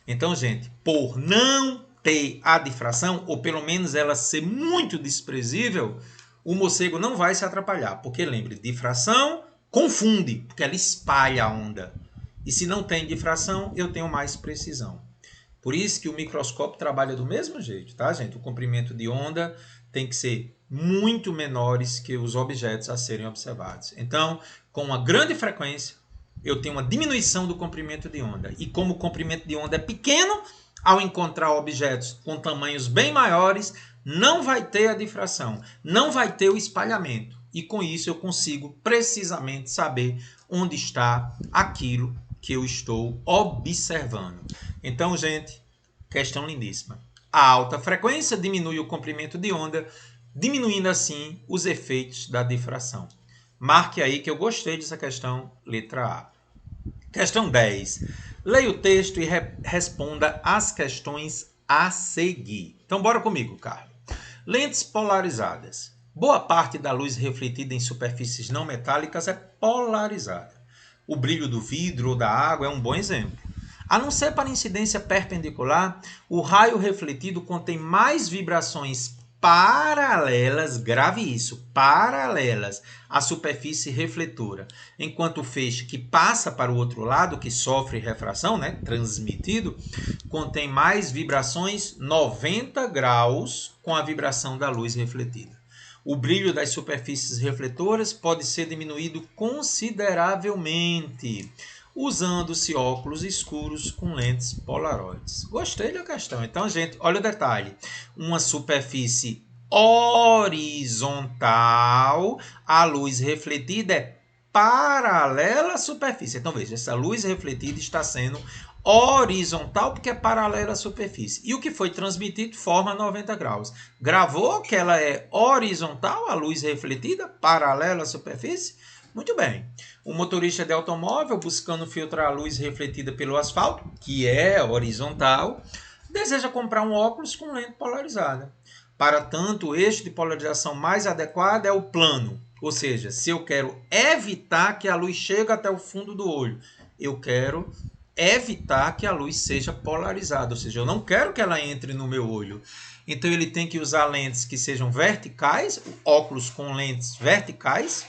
S1: Então, gente, por não ter a difração, ou pelo menos ela ser muito desprezível, o morcego não vai se atrapalhar. Porque, lembre, difração confunde, porque ela espalha a onda. E se não tem difração, eu tenho mais precisão. Por isso que o microscópio trabalha do mesmo jeito, tá, gente? O comprimento de onda tem que ser muito menores que os objetos a serem observados. Então, com uma grande frequência, eu tenho uma diminuição do comprimento de onda. E como o comprimento de onda é pequeno, ao encontrar objetos com tamanhos bem maiores, não vai ter a difração, não vai ter o espalhamento. E com isso eu consigo precisamente saber onde está aquilo que eu estou observando. Então, gente, questão lindíssima. A alta frequência diminui o comprimento de onda, diminuindo assim os efeitos da difração. Marque aí que eu gostei dessa questão, letra A. Questão 10. Leia o texto e responda as questões a seguir. Então, bora comigo, Carlos. Lentes polarizadas. Boa parte da luz refletida em superfícies não metálicas é polarizada. O brilho do vidro ou da água é um bom exemplo. A não ser para incidência perpendicular, o raio refletido contém mais vibrações paralelas, grave isso, paralelas à superfície refletora, enquanto o feixe que passa para o outro lado, que sofre refração, né, transmitido, contém mais vibrações 90 graus com a vibração da luz refletida. O brilho das superfícies refletoras pode ser diminuído consideravelmente, usando-se óculos escuros com lentes polaroides. Gostei da questão. Então, gente, olha o detalhe. Uma superfície horizontal, a luz refletida é paralela à superfície. Então, veja, essa luz refletida está sendo horizontal porque é paralela à superfície. E o que foi transmitido forma 90 graus. Gravou que ela é horizontal, a luz refletida, paralela à superfície? Muito bem. O motorista de automóvel, buscando filtrar a luz refletida pelo asfalto, que é horizontal, deseja comprar um óculos com lente polarizada. Para tanto, o eixo de polarização mais adequado é o plano. Ou seja, se eu quero evitar que a luz chegue até o fundo do olho, eu quero evitar que a luz seja polarizada. Ou seja, eu não quero que ela entre no meu olho. Então, ele tem que usar lentes que sejam verticais, óculos com lentes verticais,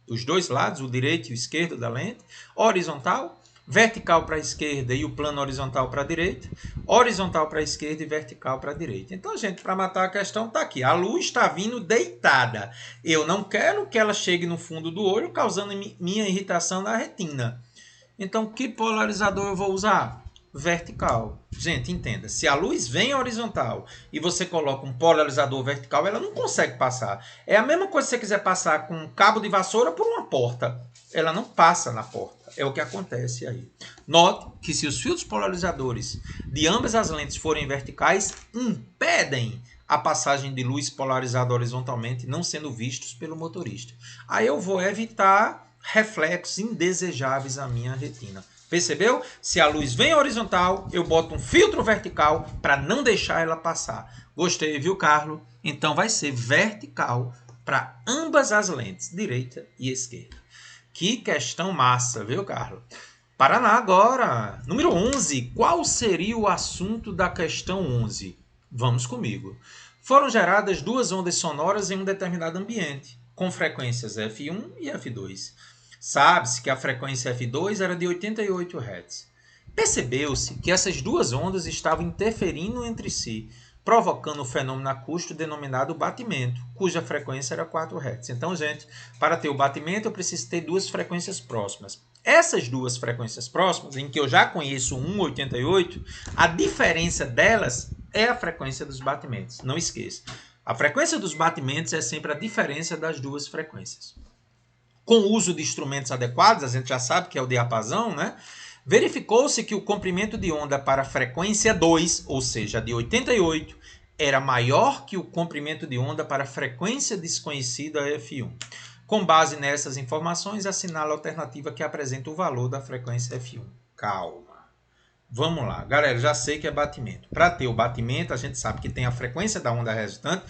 S1: os dois lados, o direito e o esquerdo da lente, horizontal, vertical para a esquerda e o plano horizontal para a direita, horizontal para a esquerda e vertical para a direita. Então, gente, para matar a questão, está aqui. A luz está vindo deitada. Eu não quero que ela chegue no fundo do olho, causando minha irritação na retina. Então, que polarizador eu vou usar? Vertical. Gente, entenda, se a luz vem horizontal e você coloca um polarizador vertical, ela não consegue passar. É a mesma coisa se você quiser passar com um cabo de vassoura por uma porta. Ela não passa na porta. É o que acontece aí. Note que se os filtros polarizadores de ambas as lentes forem verticais, impedem a passagem de luz polarizada horizontalmente, não sendo vistos pelo motorista. Aí eu vou evitar reflexos indesejáveis à minha retina. Percebeu? Se a luz vem horizontal, eu boto um filtro vertical para não deixar ela passar. Gostei, viu, Carlos? Então vai ser vertical para ambas as lentes, direita e esquerda. Que questão massa, viu, Carlos? Paraná agora. Número 11. Qual seria o assunto da questão 11? Vamos comigo. Foram geradas duas ondas sonoras em um determinado ambiente, com frequências F1 e F2. Sabe-se que a frequência F2 era de 88 Hz. Percebeu-se que essas duas ondas estavam interferindo entre si, provocando um fenômeno acústico denominado batimento, cuja frequência era 4 Hz. Então, gente, para ter o batimento eu preciso ter duas frequências próximas. Essas duas frequências próximas, em que eu já conheço 1,88, a diferença delas é a frequência dos batimentos. Não esqueça. A frequência dos batimentos é sempre a diferença das duas frequências. Com o uso de instrumentos adequados, a gente já sabe que é o diapasão, né? Verificou-se que o comprimento de onda para a frequência 2, ou seja, de 88, era maior que o comprimento de onda para a frequência desconhecida F1. Com base nessas informações, assinala a alternativa que apresenta o valor da frequência F1. Calma. Vamos lá. Galera, já sei que é batimento. Para ter o batimento, a gente sabe que tem a frequência da onda resultante,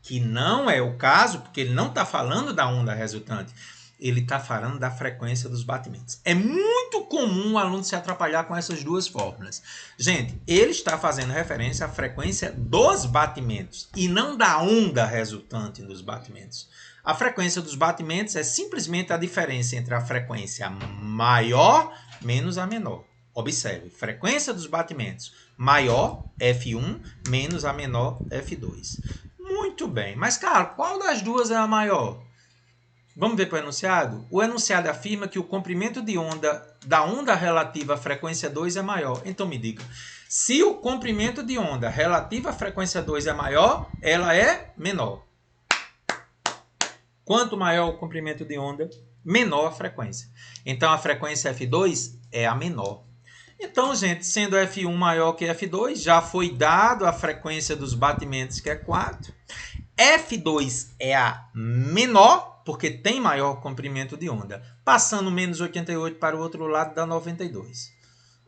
S1: que não é o caso, porque ele não está falando da onda resultante. Ele está falando da frequência dos batimentos. É muito comum o aluno se atrapalhar com essas duas fórmulas. Gente, ele está fazendo referência à frequência dos batimentos e não da onda resultante dos batimentos. A frequência dos batimentos é simplesmente a diferença entre a frequência maior menos a menor. Observe, frequência dos batimentos maior, F1, menos a menor, F2. Muito bem, mas, cara, qual das duas é a maior? Vamos ver para o enunciado? O enunciado afirma que o comprimento de onda da onda relativa à frequência 2 é maior. Então me diga, se o comprimento de onda relativa à frequência 2 é maior, ela é menor. Quanto maior o comprimento de onda, menor a frequência. Então a frequência F2 é a menor. Então, gente, sendo F1 maior que F2, já foi dado a frequência dos batimentos, que é 4. F2 é a menor, porque tem maior comprimento de onda. Passando menos 88 para o outro lado dá 92.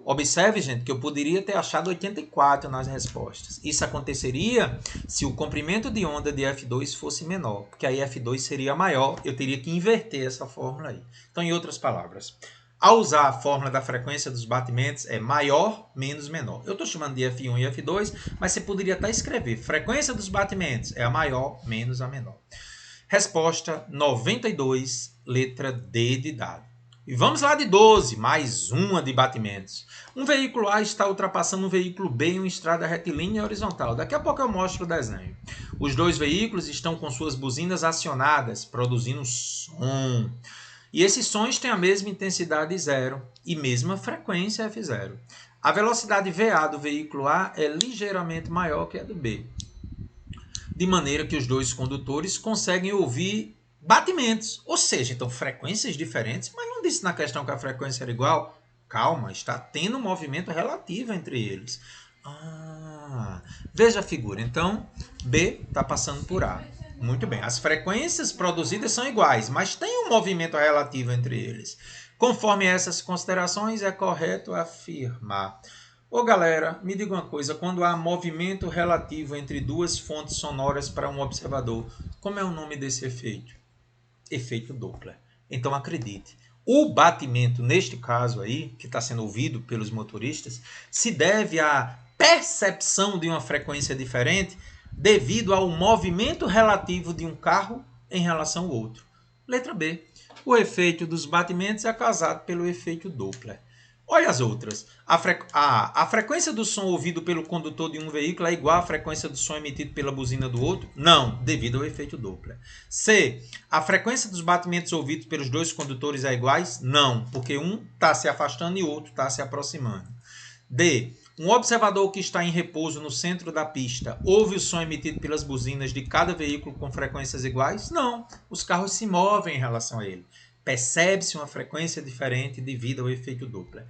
S1: Observe, gente, que eu poderia ter achado 84 nas respostas. Isso aconteceria se o comprimento de onda de F2 fosse menor, porque aí F2 seria maior, eu teria que inverter essa fórmula aí. Então, em outras palavras, ao usar a fórmula da frequência dos batimentos, é maior menos menor. Eu estou chamando de F1 e F2, mas você poderia até escrever frequência dos batimentos é a maior menos a menor. Resposta 92, letra D de dado. E vamos lá de 12, mais uma de batimentos. Um veículo A está ultrapassando um veículo B em uma estrada retilínea e horizontal. Daqui a pouco eu mostro o desenho. Os dois veículos estão com suas buzinas acionadas, produzindo som. E esses sons têm a mesma intensidade 0 e mesma frequência F0. A velocidade VA do veículo A é ligeiramente maior que a do B, de maneira que os dois condutores conseguem ouvir batimentos, ou seja, então frequências diferentes, mas não disse na questão que a frequência era igual. Calma, está tendo um movimento relativo entre eles. Veja a figura, então B está passando por A. Muito bem, as frequências produzidas são iguais, mas tem um movimento relativo entre eles. Conforme essas considerações, é correto afirmar. Ô galera, me diga uma coisa, quando há movimento relativo entre duas fontes sonoras para um observador, como é o nome desse efeito? Efeito Doppler. Então acredite, o batimento neste caso aí, que está sendo ouvido pelos motoristas, se deve à percepção de uma frequência diferente devido ao movimento relativo de um carro em relação ao outro. Letra B. O efeito dos batimentos é causado pelo efeito Doppler. Olha as outras. A frequência do som ouvido pelo condutor de um veículo é igual à frequência do som emitido pela buzina do outro? Não, devido ao efeito Doppler. C. A frequência dos batimentos ouvidos pelos dois condutores é iguais? Não, porque um está se afastando e o outro está se aproximando. D. Um observador que está em repouso no centro da pista ouve o som emitido pelas buzinas de cada veículo com frequências iguais? Não, os carros se movem em relação a ele. Percebe-se uma frequência diferente devido ao efeito Doppler.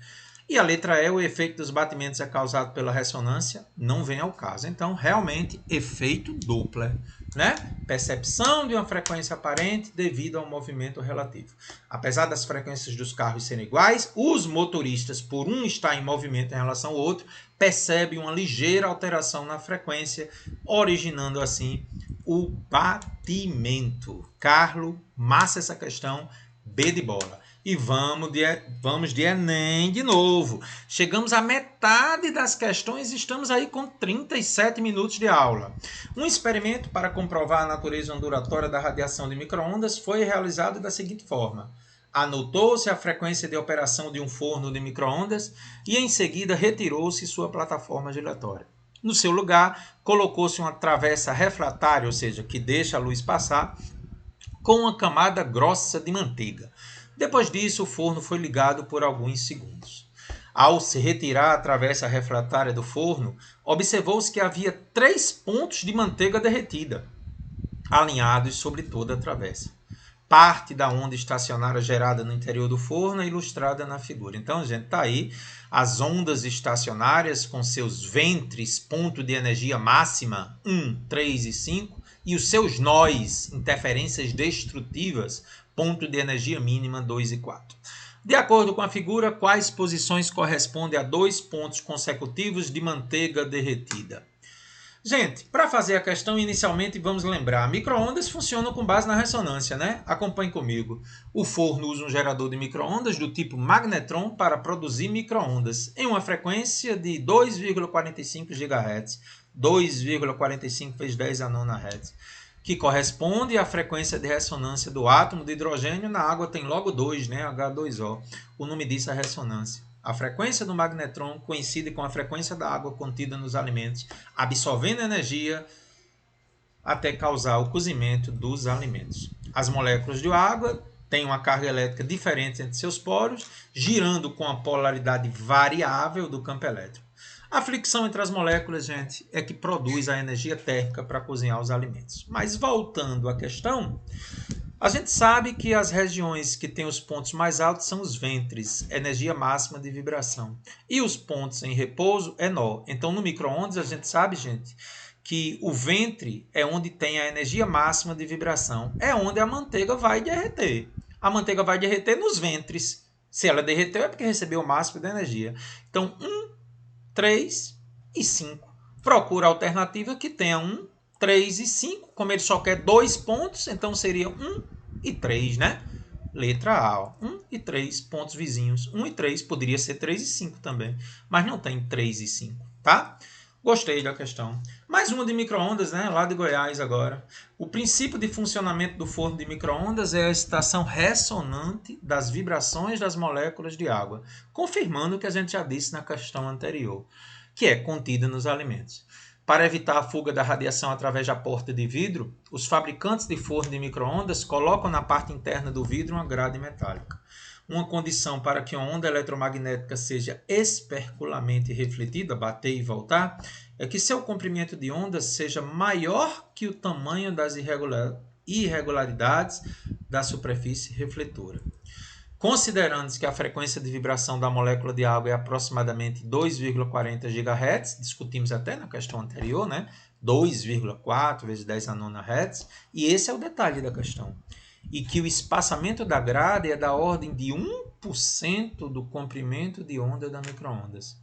S1: E a letra E, o efeito dos batimentos é causado pela ressonância? Não vem ao caso. Então, realmente, efeito Doppler, né? Percepção de uma frequência aparente devido ao movimento relativo. Apesar das frequências dos carros serem iguais, os motoristas, por um estar em movimento em relação ao outro, percebem uma ligeira alteração na frequência, originando assim o batimento. Carlos, massa essa questão, B de bola. E vamos de Enem de novo. Chegamos à metade das questões e estamos aí com 37 minutos de aula. Um experimento para comprovar a natureza ondulatória da radiação de micro-ondas foi realizado da seguinte forma. Anotou-se a frequência de operação de um forno de micro-ondas e em seguida retirou-se sua plataforma giratória. No seu lugar, colocou-se uma travessa refratária, ou seja, que deixa a luz passar, com uma camada grossa de manteiga. Depois disso, o forno foi ligado por alguns segundos. Ao se retirar a travessa refratária do forno, observou-se que havia 3 pontos de manteiga derretida, alinhados sobre toda a travessa. Parte da onda estacionária gerada no interior do forno é ilustrada na figura. Então, gente, está aí as ondas estacionárias com seus ventres, ponto de energia máxima 1, 3 e 5, e os seus nós, interferências destrutivas, ponto de energia mínima 2 e 4. De acordo com a figura, quais posições correspondem a 2 pontos consecutivos de manteiga derretida? Gente, para fazer a questão, inicialmente vamos lembrar, micro-ondas funcionam com base na ressonância, né? Acompanhe comigo. O forno usa um gerador de micro-ondas do tipo magnetron para produzir micro-ondas em uma frequência de 2,45 GHz, 2,45 vezes 10 a 9 Hz, que corresponde à frequência de ressonância do átomo de hidrogênio. Na água tem logo 2, né? H2O. O nome disso é ressonância. A frequência do magnetron coincide com a frequência da água contida nos alimentos, absorvendo energia até causar o cozimento dos alimentos. As moléculas de água têm uma carga elétrica diferente entre seus poros, girando com a polaridade variável do campo elétrico. A fricção entre as moléculas, gente, é que produz a energia térmica para cozinhar os alimentos. Mas voltando à questão, a gente sabe que as regiões que têm os pontos mais altos são os ventres, energia máxima de vibração. E os pontos em repouso é nó. Então, no micro-ondas, a gente sabe, gente, que o ventre é onde tem a energia máxima de vibração, é onde a manteiga vai derreter. A manteiga vai derreter nos ventres. Se ela derreteu é porque recebeu o máximo de energia. Então, 1, 3 e 5. Procura a alternativa que tenha 1, 3 e 5. Como ele só quer 2 pontos, então seria 1 e 3, né? Letra A. 1 e 3 pontos vizinhos. 1 e 3, poderia ser 3 e 5 também, mas não tem 3 e 5, tá? Gostei da questão. Mais uma de micro-ondas, né? Lá de Goiás agora. O princípio de funcionamento do forno de micro-ondas é a excitação ressonante das vibrações das moléculas de água, confirmando o que a gente já disse na questão anterior, que é contida nos alimentos. Para evitar a fuga da radiação através da porta de vidro, os fabricantes de forno de micro-ondas colocam na parte interna do vidro uma grade metálica. Uma condição para que uma onda eletromagnética seja esperculamente refletida, bater e voltar, é que seu comprimento de onda seja maior que o tamanho das irregularidades da superfície refletora. Considerando que a frequência de vibração da molécula de água é aproximadamente 2,40 GHz, discutimos até na questão anterior, né? 2,4 vezes 10 a 9 Hz, e esse é o detalhe da questão. E que o espaçamento da grade é da ordem de 1% do comprimento de onda da micro-ondas.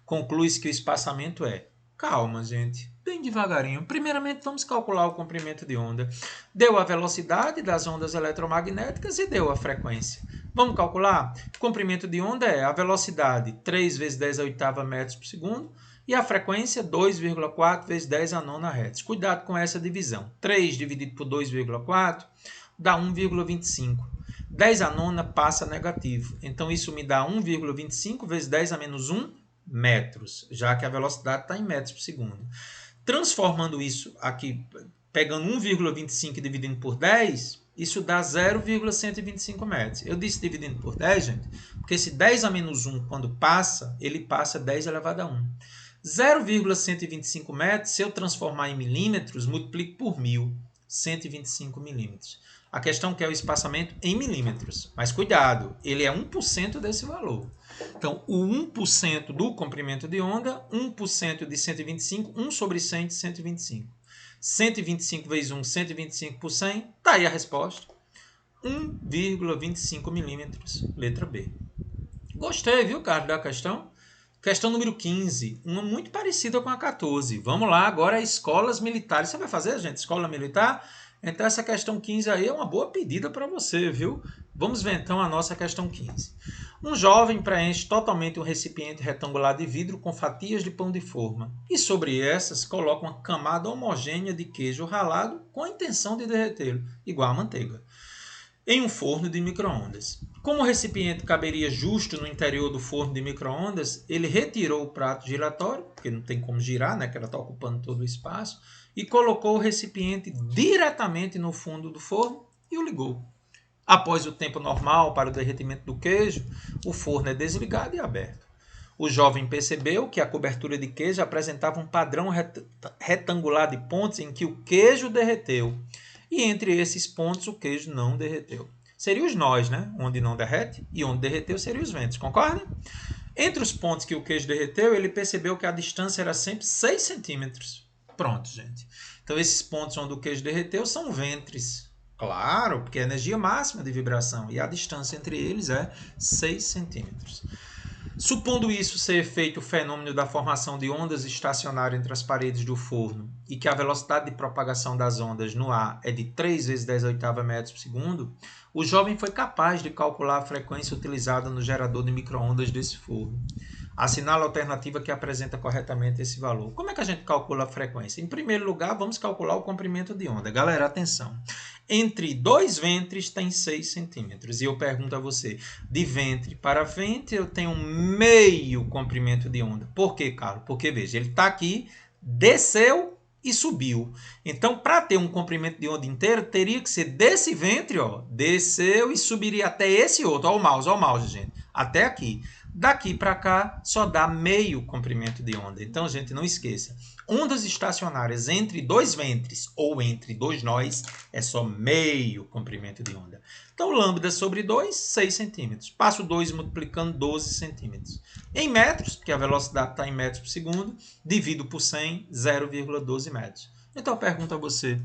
S1: Conclui-se que o espaçamento é... Calma, gente. Bem devagarinho. Primeiramente, vamos calcular o comprimento de onda. Deu a velocidade das ondas eletromagnéticas e deu a frequência. Vamos calcular? O comprimento de onda é a velocidade 3 vezes 10 a oitava metros por segundo e a frequência 2,4 vezes 10 a nona Hz. Cuidado com essa divisão. 3 dividido por 2,4 dá 1,25. 10 a nona passa negativo. Então, isso me dá 1,25 vezes 10 a menos 1 metros, já que a velocidade está em metros por segundo. Transformando isso aqui, pegando 1,25 e dividindo por 10, isso dá 0,125 metros. Eu disse dividindo por 10, gente, porque esse 10 a menos 1, quando passa, ele passa 10 elevado a 1. 0,125 metros, se eu transformar em milímetros, multiplico por 1.000, 125 milímetros. A questão que é o espaçamento em milímetros, mas cuidado, ele é 1% desse valor. Então, o 1% do comprimento de onda, 1% de 125, 1 sobre 100 de 125. 125 vezes 1, 125 por 100, está aí a resposta. 1,25 milímetros, letra B. Gostei, viu, Carlos, da questão? Questão número 15, uma muito parecida com a 14. Vamos lá, agora escolas militares. Você vai fazer, gente, escola militar? Então, essa questão 15 aí é uma boa pedida para você, viu? Vamos ver, então, a nossa questão 15. Um jovem preenche totalmente um recipiente retangular de vidro com fatias de pão de forma e sobre essas coloca uma camada homogênea de queijo ralado com a intenção de derretê-lo, igual a manteiga, em um forno de micro-ondas. Como o recipiente caberia justo no interior do forno de micro-ondas, ele retirou o prato giratório, porque não tem como girar, né, que ela está ocupando todo o espaço, e colocou o recipiente diretamente no fundo do forno e o ligou. Após o tempo normal para o derretimento do queijo, o forno é desligado e aberto. O jovem percebeu que a cobertura de queijo apresentava um padrão retangular de pontos em que o queijo derreteu, e entre esses pontos o queijo não derreteu. Seriam os nós, né? Onde não derrete, e onde derreteu seriam os ventos, concorda? Entre os pontos que o queijo derreteu, ele percebeu que a distância era sempre 6 centímetros. Pronto, gente. Então, esses pontos onde o queijo derreteu são ventres. Claro, porque é a energia máxima de vibração e a distância entre eles é 6 centímetros. Supondo isso ser feito o fenômeno da formação de ondas estacionárias entre as paredes do forno e que a velocidade de propagação das ondas no ar é de 3 vezes 10 a oitava metros por segundo, o jovem foi capaz de calcular a frequência utilizada no gerador de micro-ondas desse forno. Assinala a alternativa que apresenta corretamente esse valor. Como é que a gente calcula a frequência? Em primeiro lugar, vamos calcular o comprimento de onda. Galera, atenção. Entre dois ventres tem 6 centímetros. E eu pergunto a você, de ventre para ventre eu tenho meio comprimento de onda. Por quê, Carlos? Porque, veja, ele está aqui, desceu e subiu. Então, para ter um comprimento de onda inteiro, teria que ser desse ventre, ó, desceu e subiria até esse outro. Olha o mouse, gente. até aqui. Daqui para cá só dá meio comprimento de onda. Então, gente, não esqueça. Ondas estacionárias entre dois ventres ou entre dois nós é só meio comprimento de onda. Então, lambda sobre 2, 6 centímetros. Passo 2 multiplicando 12 centímetros. Em metros, porque a velocidade está em metros por segundo, divido por 100, 0,12 metros. Então, eu pergunto a você.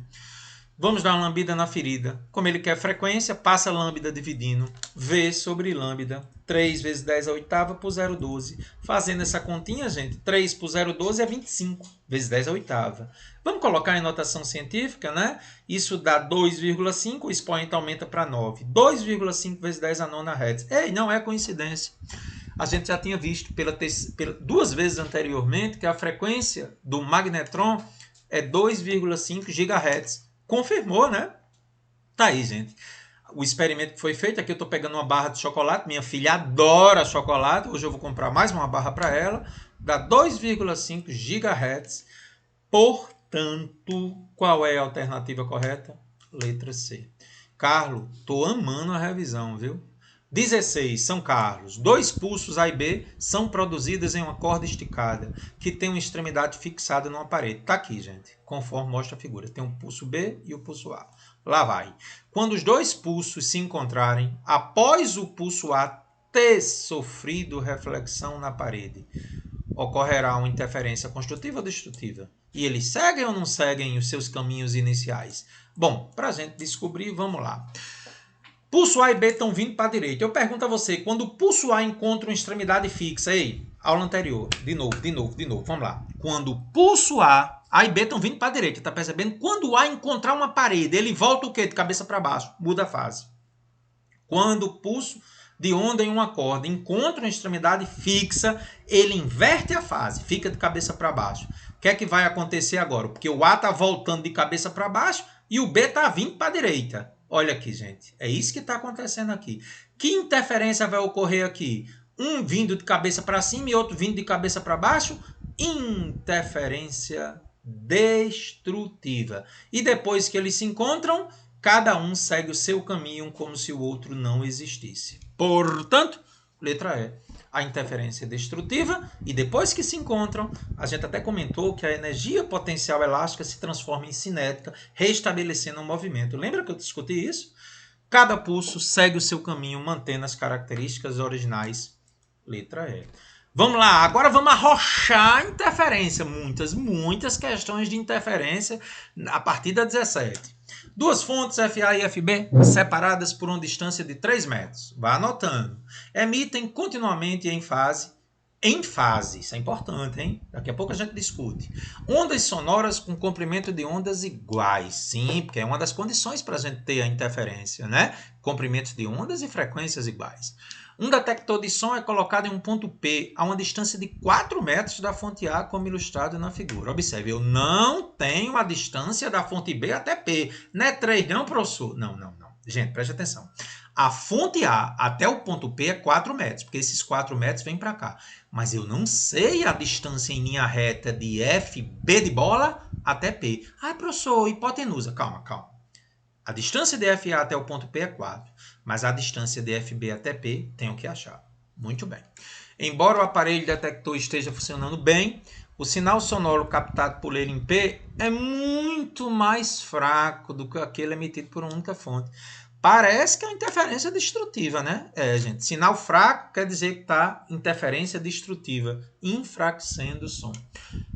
S1: Vamos dar uma lambida na ferida. Como ele quer frequência, passa lambda dividindo V sobre lambda. 3 vezes 10 a oitava por 0,12. Fazendo essa continha, gente, 3 por 0,12 é 25 vezes 10 a oitava. Vamos colocar em notação científica, né? Isso dá 2,5, o expoente aumenta para 9. 2,5 vezes 10 a nona Hz. Ei, não é coincidência. A gente já tinha visto duas vezes anteriormente que a frequência do magnetron é 2,5 GHz. Confirmou, né? Tá aí, gente. O experimento que foi feito, aqui eu estou pegando uma barra de chocolate, minha filha adora chocolate, hoje eu vou comprar mais uma barra para ela, dá 2,5 GHz, portanto, qual é a alternativa correta? Letra C. Carlos, estou amando a revisão, viu? 16, São Carlos. 2 pulsos A e B são produzidos em uma corda esticada, que tem uma extremidade fixada numa parede. Está aqui, gente, conforme mostra a figura. Tem um pulso B e o pulso A. Lá vai. Quando os dois pulsos se encontrarem, após o pulso A ter sofrido reflexão na parede, ocorrerá uma interferência construtiva ou destrutiva? E eles seguem ou não seguem os seus caminhos iniciais? Bom, para a gente descobrir, vamos lá. Pulso A e B estão vindo para a direita. Eu pergunto a você, quando o pulso A encontra uma extremidade fixa, ei, aula anterior, de novo, vamos lá. Quando o pulso A e B estão vindo para a direita, tá percebendo? Quando o A encontrar uma parede, ele volta o quê? De cabeça para baixo, muda a fase. Quando o pulso de onda em uma corda encontra uma extremidade fixa, ele inverte a fase, fica de cabeça para baixo. O que é que vai acontecer agora? Porque o A está voltando de cabeça para baixo e o B está vindo para a direita. Olha aqui, gente. É isso que está acontecendo aqui. Que interferência vai ocorrer aqui? Um vindo de cabeça para cima e outro vindo de cabeça para baixo? Interferência destrutiva. E depois que eles se encontram, cada um segue o seu caminho como se o outro não existisse. Portanto, letra E. A interferência destrutiva, e depois que se encontram, a gente até comentou que a energia potencial elástica se transforma em cinética, restabelecendo o movimento. Lembra que eu discuti isso? Cada pulso segue o seu caminho, mantendo as características originais. Letra E. Vamos lá, agora vamos arrochar a interferência. Muitas questões de interferência a partir da 17. Duas fontes, FA e FB, separadas por uma distância de 3 metros. Vá anotando. Emitem continuamente em fase, isso é importante, hein? Daqui a pouco a gente discute. Ondas sonoras com comprimento de ondas iguais. Sim, porque é uma das condições para a gente ter a interferência, né? Comprimentos de ondas e frequências iguais. Um detector de som é colocado em um ponto P a uma distância de 4 metros da fonte A, como ilustrado na figura. Observe, eu não tenho a distância da fonte B até P. Não é 3 não, professor? Não. Gente, preste atenção. A fonte A até o ponto P é 4 metros, porque esses 4 metros vêm para cá. Mas eu não sei a distância em linha reta de FB de bola até P. Ah, professor, hipotenusa. Calma. A distância de FA até o ponto P é 4, mas a distância de FB até P tenho que achar. Muito bem. Embora o aparelho detector esteja funcionando bem, o sinal sonoro captado por ele em P é muito mais fraco do que aquele emitido por uma única fonte. Parece que é uma interferência destrutiva, né? Gente, sinal fraco quer dizer que está interferência destrutiva, enfraquecendo o som.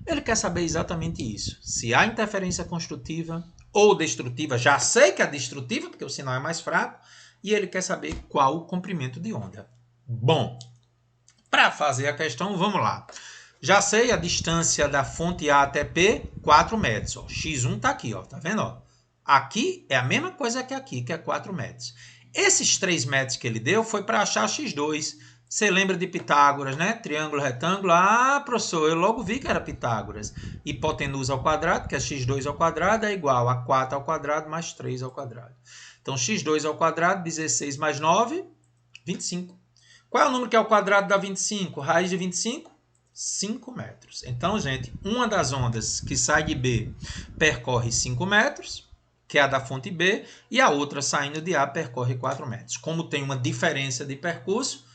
S1: Ele quer saber exatamente isso. Se há interferência construtiva ou destrutiva, já sei que é destrutiva, porque o sinal é mais fraco, e ele quer saber qual o comprimento de onda. Bom, para fazer a questão, vamos lá. Já sei a distância da fonte A até P, 4 metros. Ó. X1 está aqui, ó, tá vendo? Ó? Aqui é a mesma coisa que aqui, que é 4 metros. Esses 3 metros que ele deu foi para achar X2. Você lembra de Pitágoras, né? Triângulo, retângulo. Ah, professor, eu logo vi que era Pitágoras. Hipotenusa ao quadrado, que é x2 ao quadrado, é igual a 4 ao quadrado mais 3 ao quadrado. Então, x2 ao quadrado, 16 mais 9, 25. Qual é o número que é ao quadrado da 25? Raiz de 25? 5 metros. Então, gente, uma das ondas que sai de B percorre 5 metros, que é a da fonte B, e a outra saindo de A percorre 4 metros. Como tem uma diferença de percurso,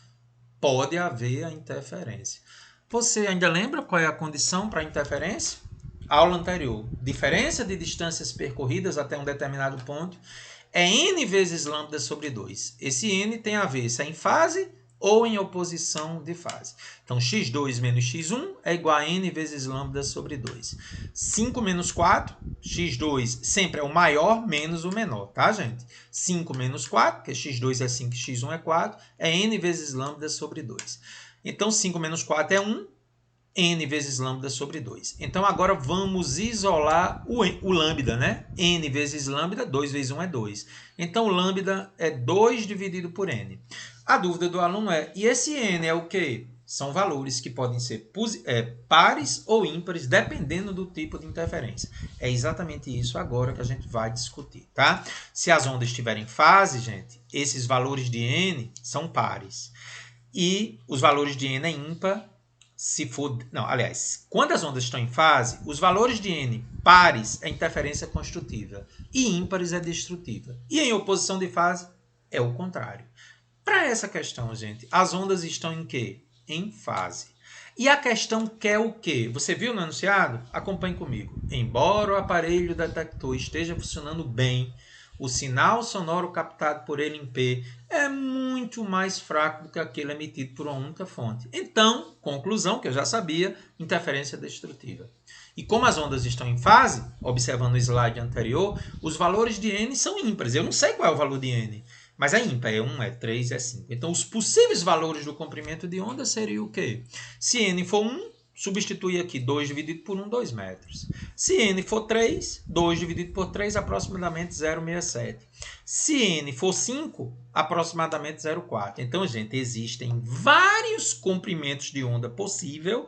S1: pode haver a interferência. Você ainda lembra qual é a condição para a interferência? Aula anterior. Diferença de distâncias percorridas até um determinado ponto é n vezes lambda sobre 2. Esse n tem a ver se é em fase ou em oposição de fase. Então, x2 menos x1 é igual a n vezes lambda sobre 2. 5 menos 4, x2 sempre é o maior menos o menor, tá, gente? 5 menos 4, que x2 é 5 e x1 é 4, é n vezes lambda sobre 2. Então, 5 menos 4 é 1, n vezes lambda sobre 2. Então, agora vamos isolar o lambda, né? N vezes lambda, 2 vezes 1 é 2. Então, lambda é 2 dividido por n. A dúvida do aluno é, e esse n é o quê? São valores que podem ser pares ou ímpares, dependendo do tipo de interferência. É exatamente isso agora que a gente vai discutir, tá? Se as ondas estiverem em fase, gente, esses valores de n são pares. E os valores de n é ímpar, se for... Não, aliás, quando as ondas estão em fase, os valores de n pares é interferência construtiva e ímpares é destrutiva. E em oposição de fase é o contrário. Para essa questão, gente, as ondas estão em quê? Em fase. E a questão quer o quê? Você viu no enunciado? Acompanhe comigo. Embora o aparelho detector esteja funcionando bem, o sinal sonoro captado por ele em P é muito mais fraco do que aquele emitido por uma única fonte. Então, conclusão, que eu já sabia, interferência destrutiva. E como as ondas estão em fase, observando o slide anterior, os valores de n são ímpares. Eu não sei qual é o valor de n, mas é ímpar, é 1, é 3, é 5. Então, os possíveis valores do comprimento de onda seriam o quê? Se n for 1, substitui aqui 2 dividido por 1, 2 metros. Se n for 3, 2 dividido por 3, aproximadamente 0,67. Se n for 5, aproximadamente 0,4. Então, gente, existem vários comprimentos de onda possível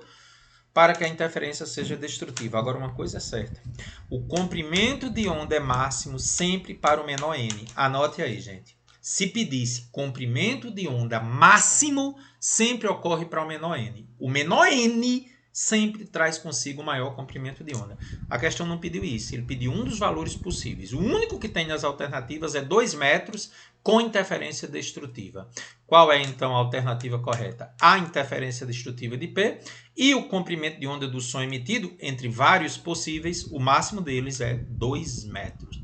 S1: para que a interferência seja destrutiva. Agora, uma coisa é certa. O comprimento de onda é máximo sempre para o menor n. Anote aí, gente. Se pedisse comprimento de onda máximo, sempre ocorre para o menor n. O menor n sempre traz consigo o maior comprimento de onda. A questão não pediu isso, ele pediu um dos valores possíveis. O único que tem nas alternativas é 2 metros com interferência destrutiva. Qual é, então, a alternativa correta? A interferência destrutiva de P e o comprimento de onda do som emitido, entre vários possíveis, o máximo deles é 2 metros.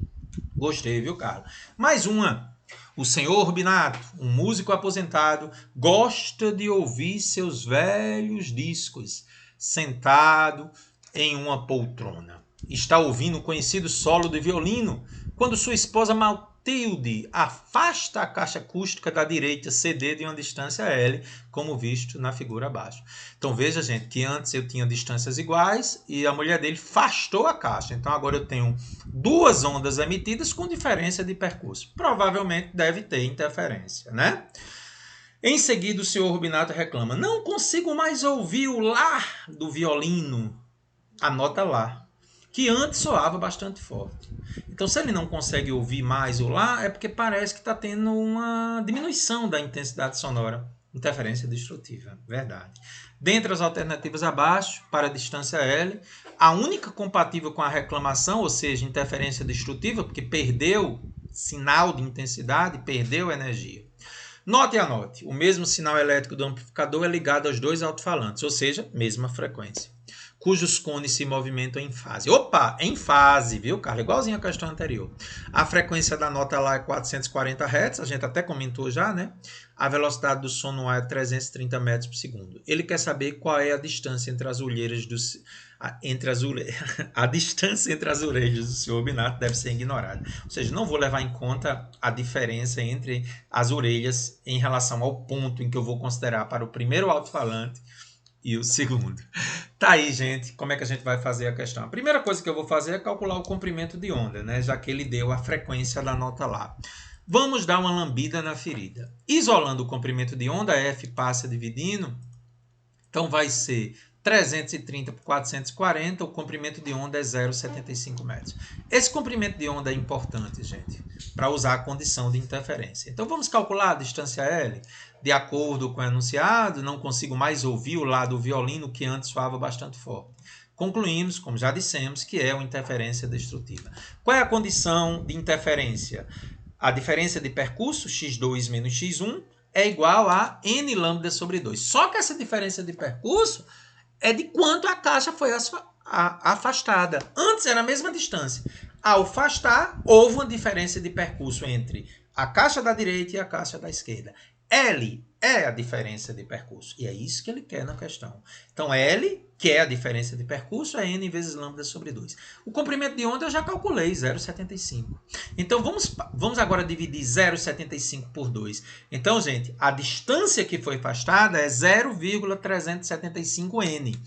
S1: Gostei, viu, Carlos? Mais uma. O senhor Rubinato, um músico aposentado, gosta de ouvir seus velhos discos sentado em uma poltrona. Está ouvindo o conhecido solo de violino quando sua esposa Matilde afasta a caixa acústica da direita CD de uma distância L, como visto na figura abaixo. Então veja, gente, que antes eu tinha distâncias iguais e a mulher dele afastou a caixa. Então agora eu tenho duas ondas emitidas com diferença de percurso. Provavelmente deve ter interferência, né? Em seguida, o senhor Rubinato reclama: não consigo mais ouvir o lá do violino, a nota lá, que antes soava bastante forte. Então, se ele não consegue ouvir mais o lá, é porque parece que está tendo uma diminuição da intensidade sonora. Interferência destrutiva, verdade. Dentre as alternativas abaixo, para a distância L, a única compatível com a reclamação, ou seja, interferência destrutiva, porque perdeu sinal de intensidade, perdeu energia. Note e anote, o mesmo sinal elétrico do amplificador é ligado aos dois alto-falantes, ou seja, mesma frequência, cujos cones se movimentam em fase. Opa, em fase, viu, Carlos? Igualzinho a questão anterior. A frequência da nota lá é 440 Hz, a gente até comentou já, né? A velocidade do som no ar é 330 metros por segundo. Ele quer saber qual é a distância entre as orelhas dos... A distância entre as orelhas do senhor Rubinato deve ser ignorada. Ou seja, não vou levar em conta a diferença entre as orelhas em relação ao ponto em que eu vou considerar para o primeiro alto-falante e o segundo. Tá aí, gente, como é que a gente vai fazer a questão? A primeira coisa que eu vou fazer é calcular o comprimento de onda, né? Já que ele deu a frequência da nota lá. Vamos dar uma lambida na ferida. Isolando o comprimento de onda, F passa dividindo, então vai ser 330 por 440, o comprimento de onda é 0,75 metros. Esse comprimento de onda é importante, gente, para usar a condição de interferência. Então, vamos calcular a distância L. De acordo com o enunciado, não consigo mais ouvir o lá do violino que antes soava bastante forte. Concluímos, como já dissemos, que é uma interferência destrutiva. Qual é a condição de interferência? A diferença de percurso, x2 menos x1, é igual a n lambda sobre 2. Só que essa diferença de percurso é de quanto a caixa foi afastada. Antes era a mesma distância. Ao afastar, houve uma diferença de percurso entre a caixa da direita e a caixa da esquerda. L é a diferença de percurso. E é isso que ele quer na questão. Então, L, que é a diferença de percurso, é n vezes lambda sobre 2. O comprimento de onda eu já calculei, 0,75. Então, vamos agora dividir 0,75 por 2. Então, gente, a distância que foi afastada é 0,375 n.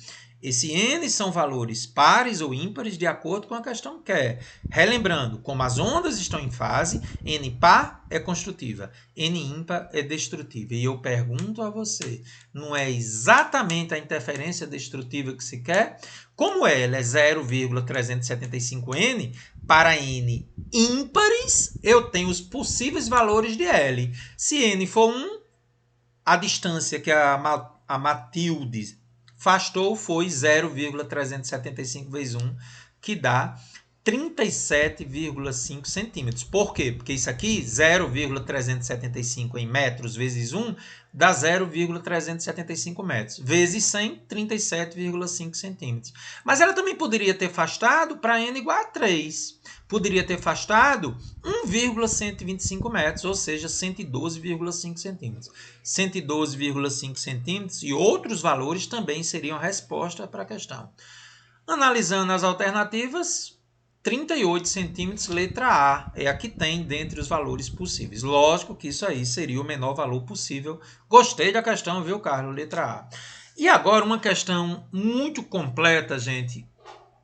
S1: Esse n são valores pares ou ímpares de acordo com a questão que quer. Relembrando, como as ondas estão em fase, n par é construtiva, n ímpar é destrutiva. E eu pergunto a você, não é exatamente a interferência destrutiva que se quer? Como ela é 0,375 n, para n ímpares, eu tenho os possíveis valores de L. Se n for 1, a distância que a Matilde afastou foi 0,375 vezes 1, que dá 37,5 centímetros. Por quê? Porque isso aqui, 0,375 em metros vezes 1, dá 0,375 metros. Vezes 100, 37,5 centímetros. Mas ela também poderia ter afastado para n igual a 3. Poderia ter afastado 1,125 metros, ou seja, 112,5 centímetros. 112,5 centímetros e outros valores também seriam a resposta para a questão. Analisando as alternativas, 38 centímetros, letra A, é a que tem dentre os valores possíveis. Lógico que isso aí seria o menor valor possível. Gostei da questão, viu, Carlos? Letra A. E agora uma questão muito completa, gente,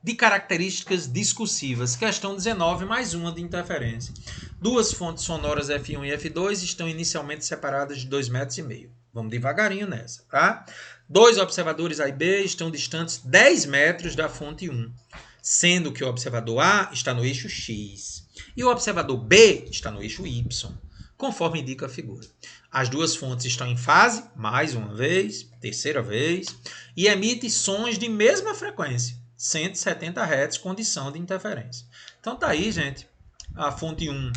S1: de características discursivas. Questão 19, mais uma de interferência. Duas fontes sonoras F1 e F2 estão inicialmente separadas de 2,5 metros. Vamos devagarinho nessa, tá? Dois observadores A e B estão distantes 10 metros da fonte 1, sendo que o observador A está no eixo X e o observador B está no eixo Y, conforme indica a figura. As duas fontes estão em fase, mais uma vez, terceira vez, e emitem sons de mesma frequência, 170 Hz, condição de interferência. Então tá aí, gente, a fonte 1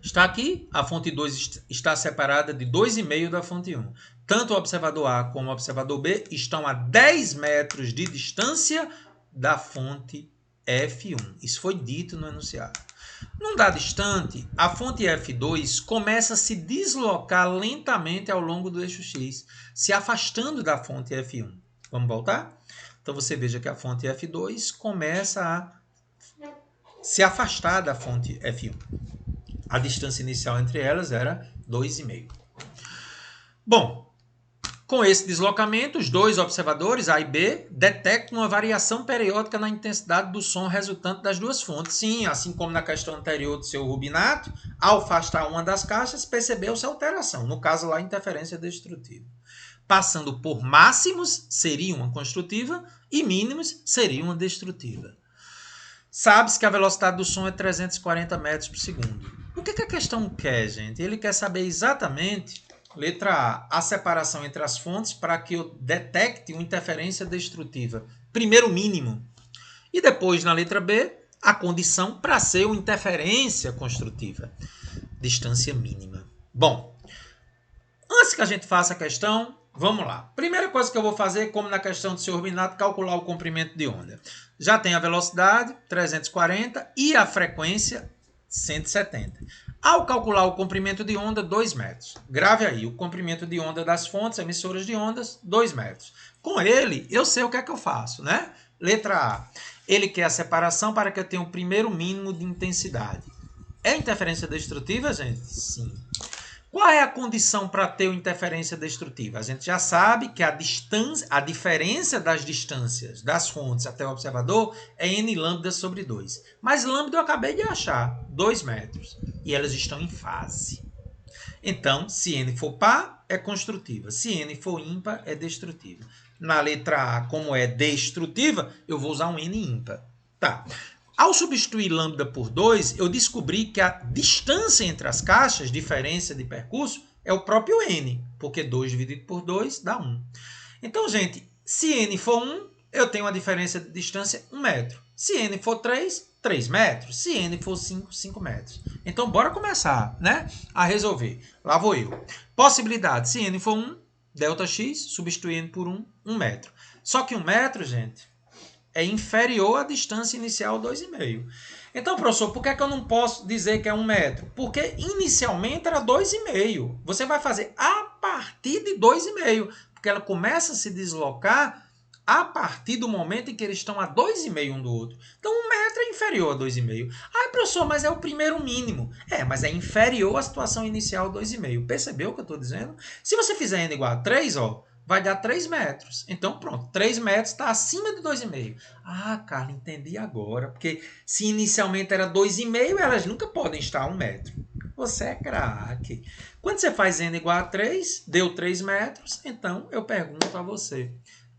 S1: está aqui, a fonte 2 está separada de 2,5 da fonte 1. Tanto o observador A como o observador B estão a 10 metros de distância da fonte F1. Isso foi dito no enunciado. Num dado instante, a fonte F2 começa a se deslocar lentamente ao longo do eixo X, se afastando da fonte F1. Vamos voltar? Então você veja que a fonte F2 começa a se afastar da fonte F1. A distância inicial entre elas era 2,5. Bom, com esse deslocamento, os dois observadores, A e B, detectam uma variação periódica na intensidade do som resultante das duas fontes. Sim, assim como na questão anterior do seu Rubinato, ao afastar uma das caixas, percebeu-se alteração. No caso lá, interferência destrutiva. Passando por máximos, seria uma construtiva, e mínimos, seria uma destrutiva. Sabe-se que a velocidade do som é 340 metros por segundo. O que a questão quer, gente? Ele quer saber exatamente, letra A, a separação entre as fontes para que eu detecte uma interferência destrutiva. Primeiro, mínimo. E depois, na letra B, a condição para ser uma interferência construtiva. Distância mínima. Bom, antes que a gente faça a questão, vamos lá. Primeira coisa que eu vou fazer, como na questão do Sr. Rubinato, calcular o comprimento de onda. Já tem a velocidade, 340, e a frequência, 170. Ao calcular o comprimento de onda, 2 metros. Grave aí, o comprimento de onda das fontes emissoras de ondas, 2 metros. Com ele, eu sei o que é que eu faço, né? Letra A. Ele quer a separação para que eu tenha o primeiro mínimo de intensidade. É interferência destrutiva, gente? Sim. Qual é a condição para ter uma interferência destrutiva? A gente já sabe que a diferença das distâncias das fontes até o observador é n lambda sobre 2. Mas lambda eu acabei de achar, 2 metros. E elas estão em fase. Então, se n for par, é construtiva. Se n for ímpar, é destrutiva. Na letra A, como é destrutiva, eu vou usar um n ímpar. Tá. Ao substituir lambda por 2, eu descobri que a distância entre as caixas, diferença de percurso, é o próprio n, porque 2 dividido por 2 dá 1. Então, gente, se n for 1, eu tenho uma diferença de distância 1 metro. Se n for 3, 3 metros. Se n for 5, 5 metros. Então, bora começar, né, a resolver. Lá vou eu. Possibilidade, se n for 1, ΔX, substituindo por 1 metro. Só que 1 metro, gente, é inferior à distância inicial 2,5. Então, professor, por que é que eu não posso dizer que é 1 metro? Porque inicialmente era 2,5. Você vai fazer a partir de 2,5, porque ela começa a se deslocar a partir do momento em que eles estão a 2,5 um do outro. Então, 1 metro é inferior a 2,5. Ah, professor, mas é o primeiro mínimo. Mas é inferior à situação inicial 2,5. Percebeu o que eu estou dizendo? Se você fizer n igual a 3, vai dar 3 metros. Então, pronto, 3 metros está acima de 2,5. Ah, Carla, entendi agora. Porque se inicialmente era 2,5, elas nunca podem estar a 1 metro. Você é craque. Quando você faz n igual a 3, deu 3 metros, então eu pergunto a você.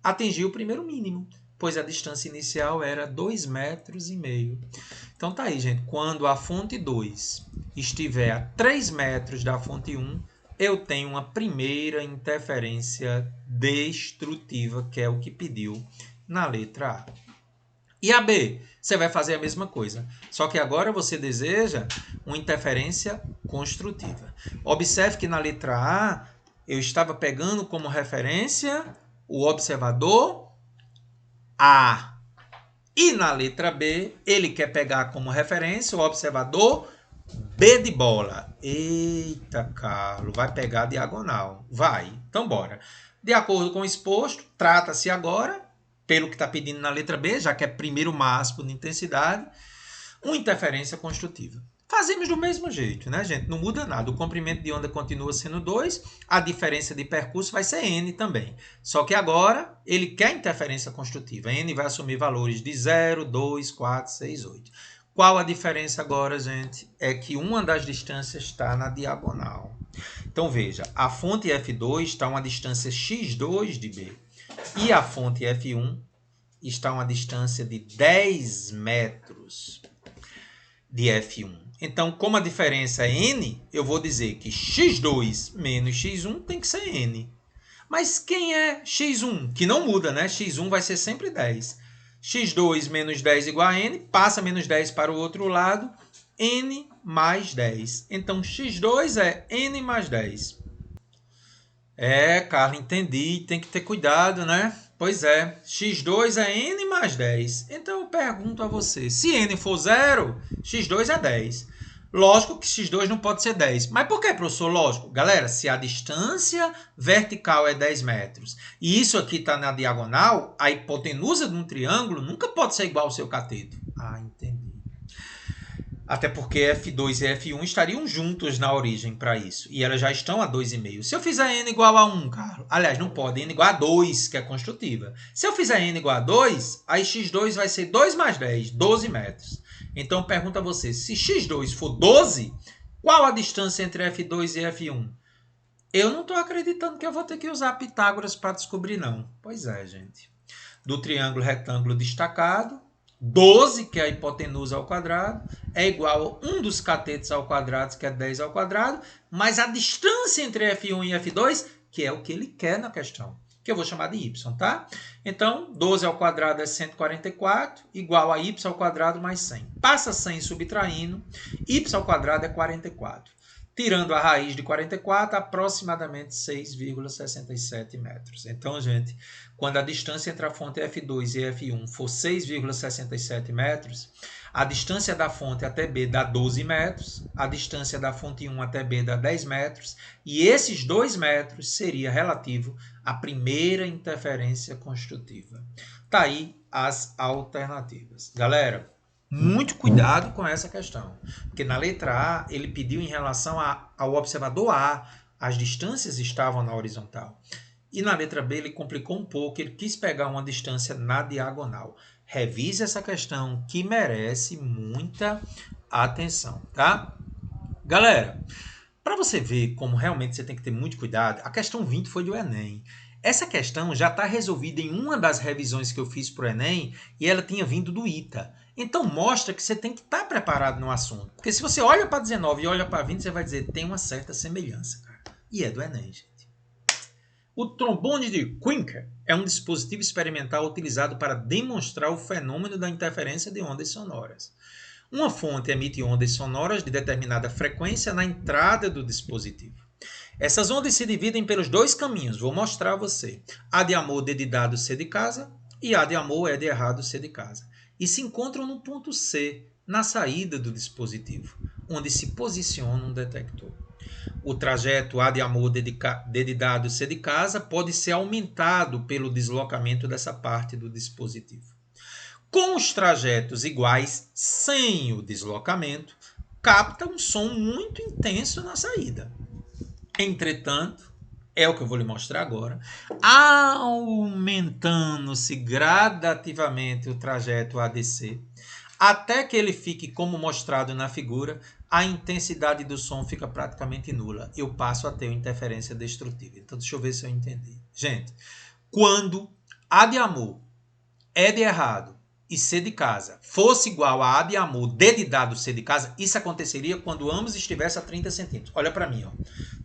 S1: Atingiu o primeiro mínimo, pois a distância inicial era 2,5 metros. Então tá aí, gente. Quando a fonte 2 estiver a 3 metros da fonte 1, eu tenho uma primeira interferência destrutiva, que é o que pediu na letra A. E a B? Você vai fazer a mesma coisa, só que agora você deseja uma interferência construtiva. Observe que na letra A, eu estava pegando como referência o observador A. E na letra B, ele quer pegar como referência o observador B de bola. Eita, Carlos, vai pegar a diagonal. Vai, então bora. De acordo com o exposto, trata-se agora, pelo que está pedindo na letra B, já que é primeiro máximo de intensidade, uma interferência construtiva. Fazemos do mesmo jeito, né, gente? Não muda nada. O comprimento de onda continua sendo 2, a diferença de percurso vai ser n também. Só que agora ele quer interferência construtiva. N vai assumir valores de 0, 2, 4, 6, 8. Qual a diferença agora, gente? É que uma das distâncias está na diagonal. Então, veja, a fonte F2 está a uma distância x2 de B. E a fonte F1 está a uma distância de 10 metros de F1. Então, como a diferença é n, eu vou dizer que x2 menos x1 tem que ser n. Mas quem é x1? Que não muda, né? x1 vai ser sempre 10. x2 menos 10 igual a n, passa menos 10 para o outro lado, n mais 10. Então, x2 é n mais 10. Carla, entendi. Tem que ter cuidado, né? Pois é, x2 é n mais 10. Então, eu pergunto a você, se n for 0, x2 é 10. Lógico que x2 não pode ser 10. Mas por que, professor? Lógico. Galera, se a distância vertical é 10 metros e isso aqui está na diagonal, a hipotenusa de um triângulo nunca pode ser igual ao seu cateto. Ah, entendi. Até porque F2 e F1 estariam juntos na origem para isso. E elas já estão a 2,5. Se eu fizer n igual a 1, Carlos, aliás, não pode, n igual a 2, que é construtiva. Se eu fizer n igual a 2, aí x2 vai ser 2 mais 10, 12 metros. Então, pergunto a você, se x2 for 12, qual a distância entre F2 e F1? Eu não estou acreditando que eu vou ter que usar Pitágoras para descobrir, não. Pois é, gente. Do triângulo retângulo destacado, 12, que é a hipotenusa ao quadrado, é igual a 1 dos catetos ao quadrado, que é 10 ao quadrado, mais a distância entre F1 e F2, que é o que ele quer na questão, que eu vou chamar de y, tá? Então, 12 ao quadrado é 144, igual a y ao quadrado mais 100. Passa 100 subtraindo, y ao quadrado é 44. Tirando a raiz de 44, aproximadamente 6,67 metros. Então, gente, quando a distância entre a fonte F2 e F1 for 6,67 metros, a distância da fonte até B dá 12 metros, a distância da fonte 1 até B dá 10 metros, e esses 2 metros seria relativo à primeira interferência construtiva. Tá aí as alternativas. Galera, muito cuidado com essa questão, porque na letra A ele pediu em relação ao observador A, as distâncias estavam na horizontal. E na letra B ele complicou um pouco, ele quis pegar uma distância na diagonal. Revise essa questão que merece muita atenção, tá? Galera, para você ver como realmente você tem que ter muito cuidado, a questão 20 foi do Enem. Essa questão já está resolvida em uma das revisões que eu fiz para o Enem e ela tinha vindo do ITA. Então mostra que você tem que estar preparado no assunto. Porque se você olha para 19 e olha para 20, você vai dizer tem uma certa semelhança, cara. E é do Enem, gente. O trombone de Quinker é um dispositivo experimental utilizado para demonstrar o fenômeno da interferência de ondas sonoras. Uma fonte emite ondas sonoras de determinada frequência na entrada do dispositivo. Essas ondas se dividem pelos dois caminhos, vou mostrar a você. A de amor, D de dado, C de casa, e A de amor, E de errado, C de casa. E se encontram no ponto C, na saída do dispositivo, onde se posiciona um detector. O trajeto A de amor, D de dado, C de casa pode ser aumentado pelo deslocamento dessa parte do dispositivo. Com os trajetos iguais, sem o deslocamento, capta um som muito intenso na saída. Entretanto, é o que eu vou lhe mostrar agora, aumentando-se gradativamente o trajeto ADC, até que ele fique como mostrado na figura, a intensidade do som fica praticamente nula. Eu passo a ter uma interferência destrutiva. Então, deixa eu ver se eu entendi. Gente, quando A de amor, E de errado e C de casa fosse igual a A de amor, D de dado, C de casa, isso aconteceria quando ambos estivessem a 30 centímetros. Olha para mim, ó.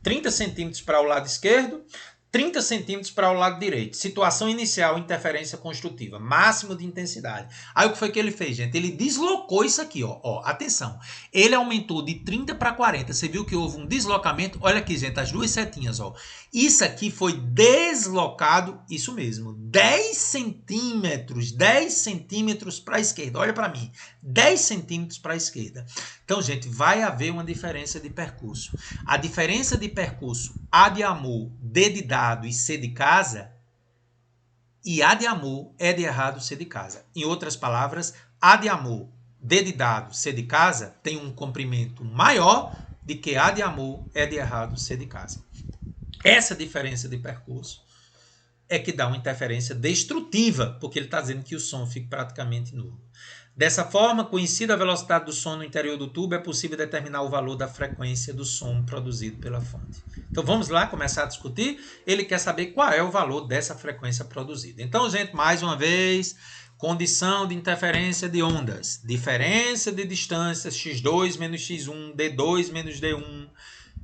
S1: 30 centímetros para o lado esquerdo, 30 centímetros para o lado direito. Situação inicial, interferência construtiva. Máximo de intensidade. Aí o que foi que ele fez, gente? Ele deslocou isso aqui, ó. Atenção. Ele aumentou de 30 para 40. Você viu que houve um deslocamento? Olha aqui, gente, as duas setinhas, ó. Isso aqui foi deslocado, isso mesmo, 10 centímetros para a esquerda. Olha para mim, 10 centímetros para a esquerda. Então, gente, vai haver uma diferença de percurso. A diferença de percurso A de amor, D de dado e C de casa, e A de amor, E de errado, C de casa. Em outras palavras, A de amor, D de dado, C de casa tem um comprimento maior do que A de amor, E de errado, C de casa. Essa diferença de percurso é que dá uma interferência destrutiva, porque ele está dizendo que o som fica praticamente nulo. Dessa forma, conhecida a velocidade do som no interior do tubo, é possível determinar o valor da frequência do som produzido pela fonte. Então vamos lá começar a discutir. Ele quer saber qual é o valor dessa frequência produzida. Então, gente, mais uma vez, condição de interferência de ondas. Diferença de distância x2 menos x1, d2 menos d1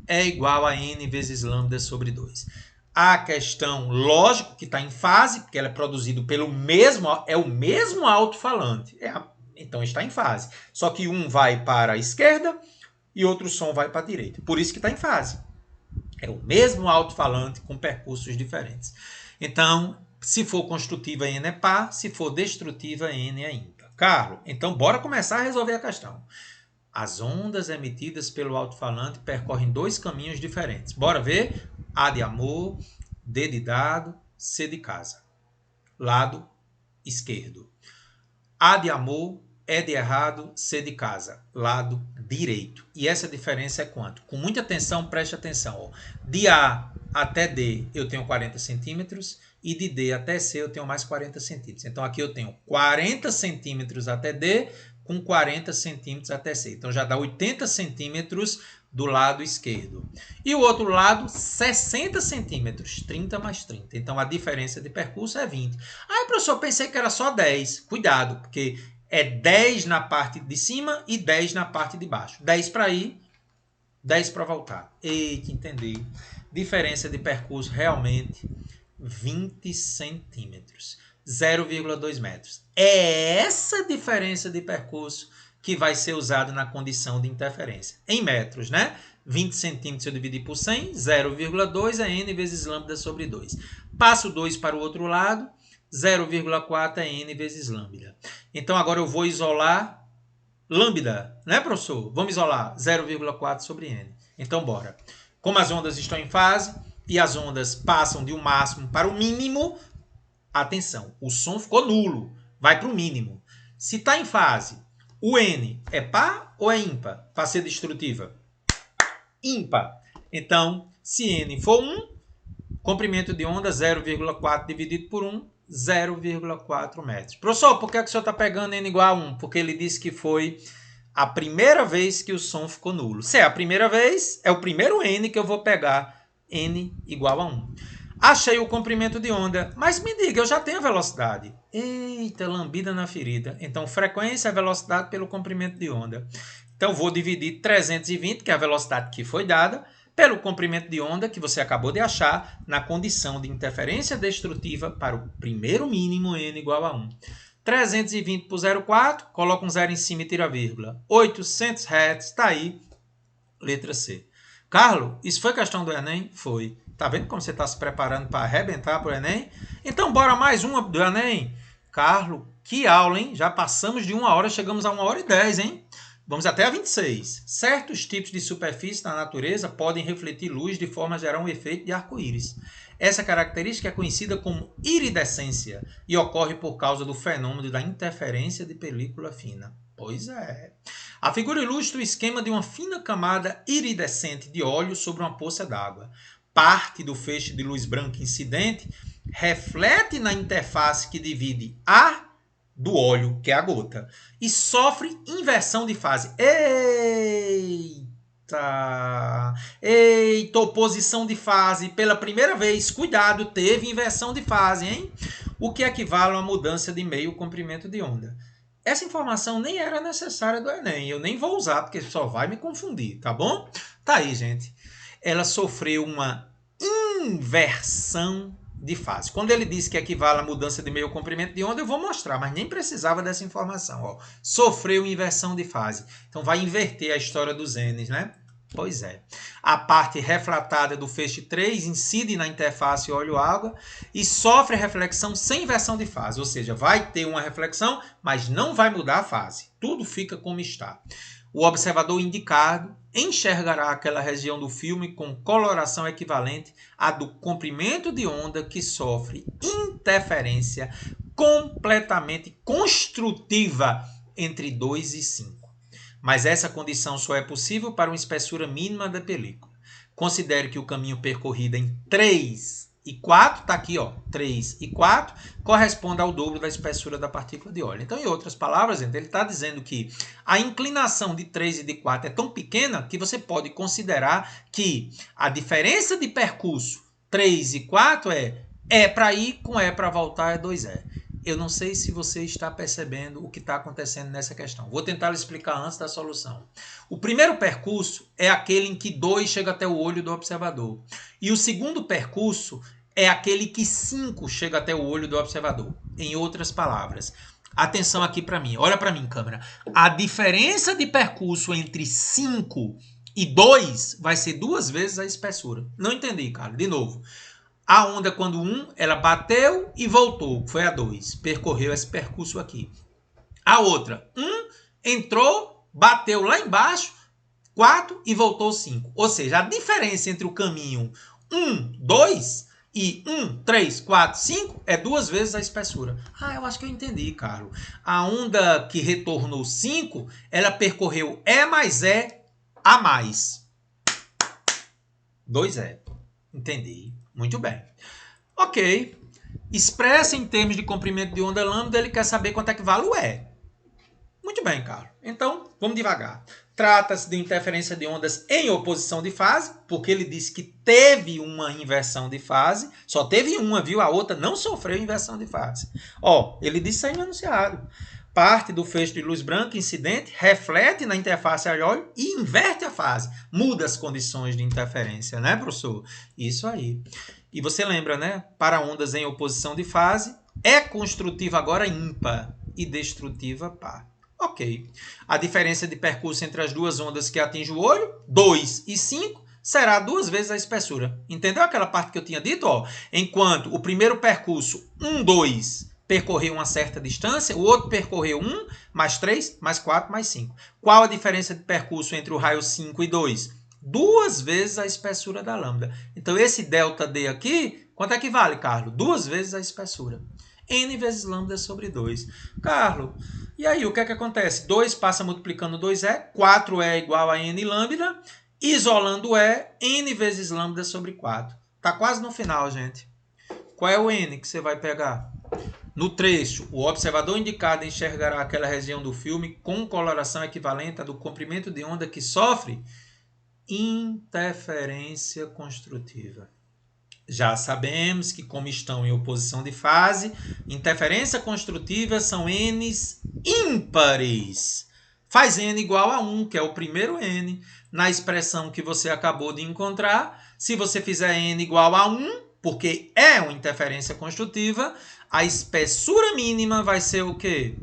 S1: é igual a n vezes lambda sobre 2. A questão, lógico que está em fase, porque ela é produzida pelo mesmo, é o mesmo alto-falante. Então está em fase. Só que um vai para a esquerda e outro som vai para a direita. Por isso que está em fase. É o mesmo alto-falante com percursos diferentes. Então, se for construtiva, n é par. Se for destrutiva, n é ímpar. Carlos, então bora começar a resolver a questão. As ondas emitidas pelo alto-falante percorrem dois caminhos diferentes. Bora ver? A de amor, D de dado, C de casa. Lado esquerdo. A de amor, E de errado, C de casa. Lado direito. E essa diferença é quanto? Com muita atenção, preste atenção. Ó. De A até D eu tenho 40 centímetros e de D até C eu tenho mais 40 centímetros. Então aqui eu tenho 40 centímetros até D com 40 centímetros até C. Então já dá 80 centímetros do lado esquerdo. E o outro lado, 60 centímetros, 30 mais 30. Então a diferença de percurso é 20. Aí, professor, pensei que era só 10. Cuidado, porque é 10 na parte de cima e 10 na parte de baixo. 10 para ir, 10 para voltar. Eita, entendi. Diferença de percurso realmente 20 centímetros. 0,2 metros. É essa diferença de percurso que vai ser usado na condição de interferência. Em metros, né? 20 centímetros eu dividi por 100, 0,2 é n vezes lambda sobre 2. Passo 2 para o outro lado, 0,4 é n vezes lambda. Então agora eu vou isolar lambda, né, professor? Vamos isolar 0,4 sobre n. Então bora. Como as ondas estão em fase e as ondas passam de um máximo para o mínimo, atenção, o som ficou nulo, vai para o mínimo. Se está em fase, o n é par ou é ímpar para ser destrutiva? Ímpar. Então, se n for 1, comprimento de onda 0,4 dividido por 1, 0,4 metros. Professor, por que o senhor está pegando n igual a 1? Porque ele disse que foi a primeira vez que o som ficou nulo. Se é a primeira vez, é o primeiro n que eu vou pegar, n igual a 1. Achei o comprimento de onda, mas me diga, eu já tenho a velocidade. Eita, lambida na ferida. Então, frequência é velocidade pelo comprimento de onda. Então, vou dividir 320, que é a velocidade que foi dada, pelo comprimento de onda que você acabou de achar na condição de interferência destrutiva para o primeiro mínimo n igual a 1. 320 por 0,4, coloca um zero em cima e tira a vírgula. 800 Hz, está aí, letra C. Carlos, isso foi questão do Enem? Foi. Tá vendo como você está se preparando para arrebentar para o Enem? Então, bora mais uma do Enem. Carlos, que aula, hein? Já passamos de 1 hora, chegamos a 1h10, hein? Vamos até a 26. Certos tipos de superfície na natureza podem refletir luz de forma a gerar um efeito de arco-íris. Essa característica é conhecida como iridescência e ocorre por causa do fenômeno da interferência de película fina. Pois é. A figura ilustra o esquema de uma fina camada iridescente de óleo sobre uma poça d'água. Parte do feixe de luz branca incidente reflete na interface que divide a do óleo, que é a gota, e sofre inversão de fase. Eita, oposição de fase. Pela primeira vez, cuidado, teve inversão de fase, hein? O que equivale a uma mudança de meio comprimento de onda. Essa informação nem era necessária do Enem, eu nem vou usar, porque só vai me confundir, tá bom? Tá aí, gente. Ela sofreu uma inversão de fase. Quando ele disse que equivale a mudança de meio comprimento de onda, eu vou mostrar, mas nem precisava dessa informação. Ó. Sofreu inversão de fase. Então vai inverter a história dos N's, né? Pois é. A parte refratada do feixe 3 incide na interface óleo-água e sofre reflexão sem inversão de fase. Ou seja, vai ter uma reflexão, mas não vai mudar a fase. Tudo fica como está. O observador indicado enxergará aquela região do filme com coloração equivalente à do comprimento de onda que sofre interferência completamente construtiva entre 2 e 5. Mas essa condição só é possível para uma espessura mínima da película. Considere que o caminho percorrido em 3 e 4, está aqui, ó, 3 e 4, corresponde ao dobro da espessura da partícula de óleo. Então, em outras palavras, ele está dizendo que a inclinação de 3 e de 4 é tão pequena que você pode considerar que a diferença de percurso 3 e 4 é para ir com E para voltar é 2E. Eu não sei se você está percebendo o que está acontecendo nessa questão. Vou tentar explicar antes da solução. O primeiro percurso é aquele em que 2 chega até o olho do observador. E o segundo percurso é aquele que 5 chega até o olho do observador. Em outras palavras, atenção aqui para mim. Olha para mim, câmera. A diferença de percurso entre 5 e 2 vai ser 2 vezes a espessura. Não entendi, cara. De novo. A onda, quando 1, ela bateu e voltou, foi a 2, percorreu esse percurso aqui. A outra, 1, entrou, bateu lá embaixo, 4 e voltou 5. Ou seja, a diferença entre o caminho 1, 2 e 1, 3, 4, 5 é 2 vezes a espessura. Ah, eu acho que eu entendi, Carlos. A onda que retornou 5, ela percorreu E mais E a mais. 2E. Entendi. Muito bem. Ok. Expressa em termos de comprimento de onda lambda, ele quer saber quanto é que vale o E. Muito bem, Carlos. Então, vamos devagar. Trata-se de interferência de ondas em oposição de fase, porque ele disse que teve uma inversão de fase. Só teve uma, viu? A outra não sofreu inversão de fase. Ó, ele disse isso aí no enunciado. Parte do feixe de luz branca incidente reflete na interface óleo e inverte a fase. Muda as condições de interferência, né, professor? Isso aí. E você lembra, né? Para ondas em oposição de fase, é construtiva agora ímpar e destrutiva par. Ok. A diferença de percurso entre as duas ondas que atinge o olho, 2 e 5, será 2 vezes a espessura. Entendeu aquela parte que eu tinha dito? Ó, enquanto o primeiro percurso, 1, 2... percorreu uma certa distância, o outro percorreu 1, mais 3, mais 4, mais 5. Qual a diferença de percurso entre o raio 5 e 2? 2 vezes a espessura da lambda. Então, esse ΔD aqui, quanto é que vale, Carlos? 2 vezes a espessura. N vezes lambda sobre 2. Carlos, e aí, o que é que acontece? 2 passa multiplicando 2E, 4E é igual a N lambda, isolando E, N vezes lambda sobre 4. Está quase no final, gente. Qual é o N que você vai pegar? No trecho, o observador indicado enxergará aquela região do filme com coloração equivalente à do comprimento de onda que sofre interferência construtiva. Já sabemos que, como estão em oposição de fase, interferência construtiva são N's ímpares. faz n igual a 1, que é o primeiro n, na expressão que você acabou de encontrar. Se você fizer n igual a 1, porque é uma interferência construtiva, a espessura mínima vai ser o quê?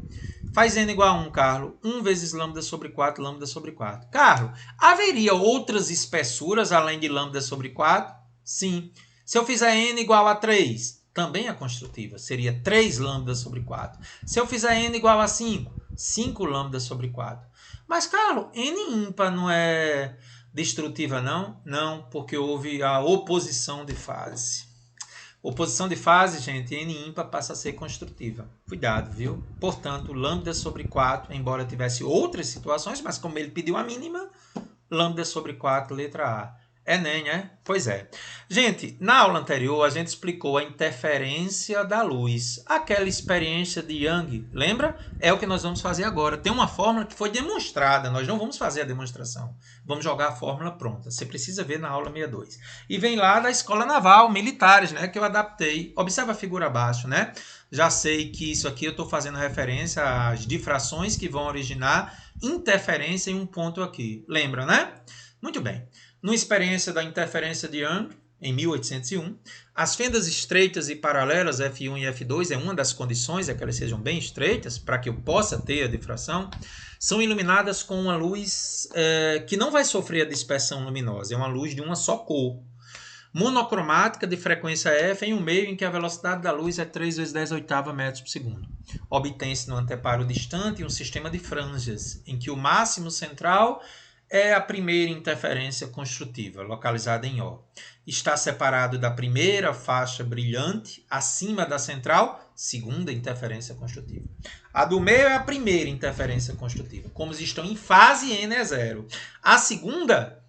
S1: Faz n igual a 1, Carlos. 1 vezes lambda sobre 4, lambda sobre 4. Carlos, haveria outras espessuras além de lambda sobre 4? Sim. Se eu fizer n igual a 3, também é construtiva. Seria 3 lambda sobre 4. Se eu fizer n igual a 5, 5 lambda sobre 4. Mas, Carlos, n ímpar não é destrutiva, não? Não, porque houve a oposição de fase. Oposição de fase, gente, n ímpar passa a ser construtiva. Cuidado, viu? Portanto, lambda sobre 4, embora tivesse outras situações, mas como ele pediu a mínima, lambda sobre 4, letra A. Enem, né? Pois é. Gente, na aula anterior a gente explicou a interferência da luz. Aquela experiência de Young, lembra? É o que nós vamos fazer agora. Tem uma fórmula que foi demonstrada, nós não vamos fazer a demonstração. Vamos jogar a fórmula pronta. Você precisa ver na aula 62. E vem lá da Escola Naval, militares, né? Que eu adaptei. Observa a figura abaixo, né? Já sei que isso aqui eu estou fazendo referência às difrações que vão originar interferência em um ponto aqui. Lembra, né? Muito bem. Numa experiência da interferência de Young, em 1801, as fendas estreitas e paralelas F1 e F2, é uma das condições, é que elas sejam bem estreitas, para que eu possa ter a difração, são iluminadas com uma luz que não vai sofrer a dispersão luminosa, é uma luz de uma só cor. Monocromática de frequência F em um meio em que a velocidade da luz é 3 vezes 10 oitava metros por segundo. Obtém-se no anteparo distante um sistema de franjas, em que o máximo central é a primeira interferência construtiva, localizada em O. Está separado da primeira faixa brilhante, acima da central, segunda interferência construtiva. A do meio é a primeira interferência construtiva. Como estão em fase, N é zero. A segunda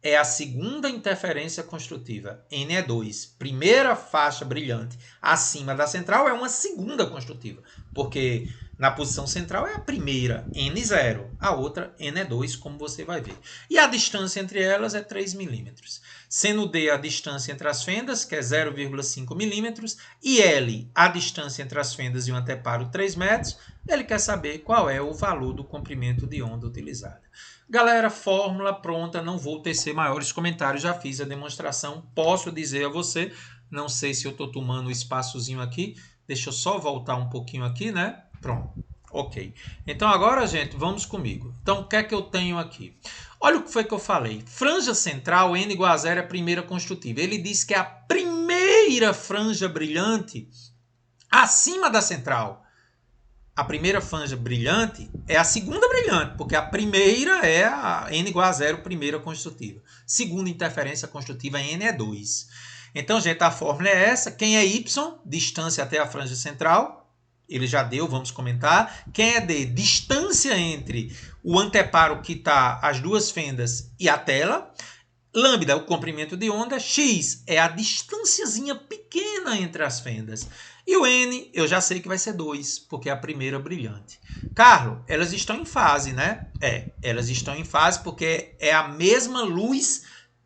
S1: é a segunda interferência construtiva, N é 2. Primeira faixa brilhante acima da central é uma segunda construtiva, porque na posição central é a primeira, N0. A outra, N é 2, como você vai ver. E a distância entre elas é 3 milímetros. Sendo D a distância entre as fendas, que é 0,5 milímetros, e L a distância entre as fendas e o anteparo 3 metros, ele quer saber qual é o valor do comprimento de onda utilizada. Galera, fórmula pronta, não vou tecer maiores comentários, já fiz a demonstração, posso dizer a você, não sei se eu estou tomando um espaçozinho aqui, deixa eu só voltar um pouquinho aqui, né? Pronto, ok. Então agora, gente, vamos comigo. Então, o que é que eu tenho aqui? Olha o que foi que eu falei. Franja central, N igual a 0 é a primeira construtiva. Ele diz que é a primeira franja brilhante acima da central. A primeira franja brilhante é a segunda brilhante, porque a primeira é a N igual a 0, primeira construtiva. Segunda interferência construtiva, N é 2. Então, gente, a fórmula é essa. Quem é Y? Distância até a franja central. Ele já deu, vamos comentar. Quem é D? Distância entre o anteparo que está as duas fendas e a tela. Lambda, o comprimento de onda. X é a distânciazinha pequena entre as fendas. E o N, eu já sei que vai ser 2, porque é a primeira brilhante. Carlos, elas estão em fase, né? Elas estão em fase porque é a mesma luz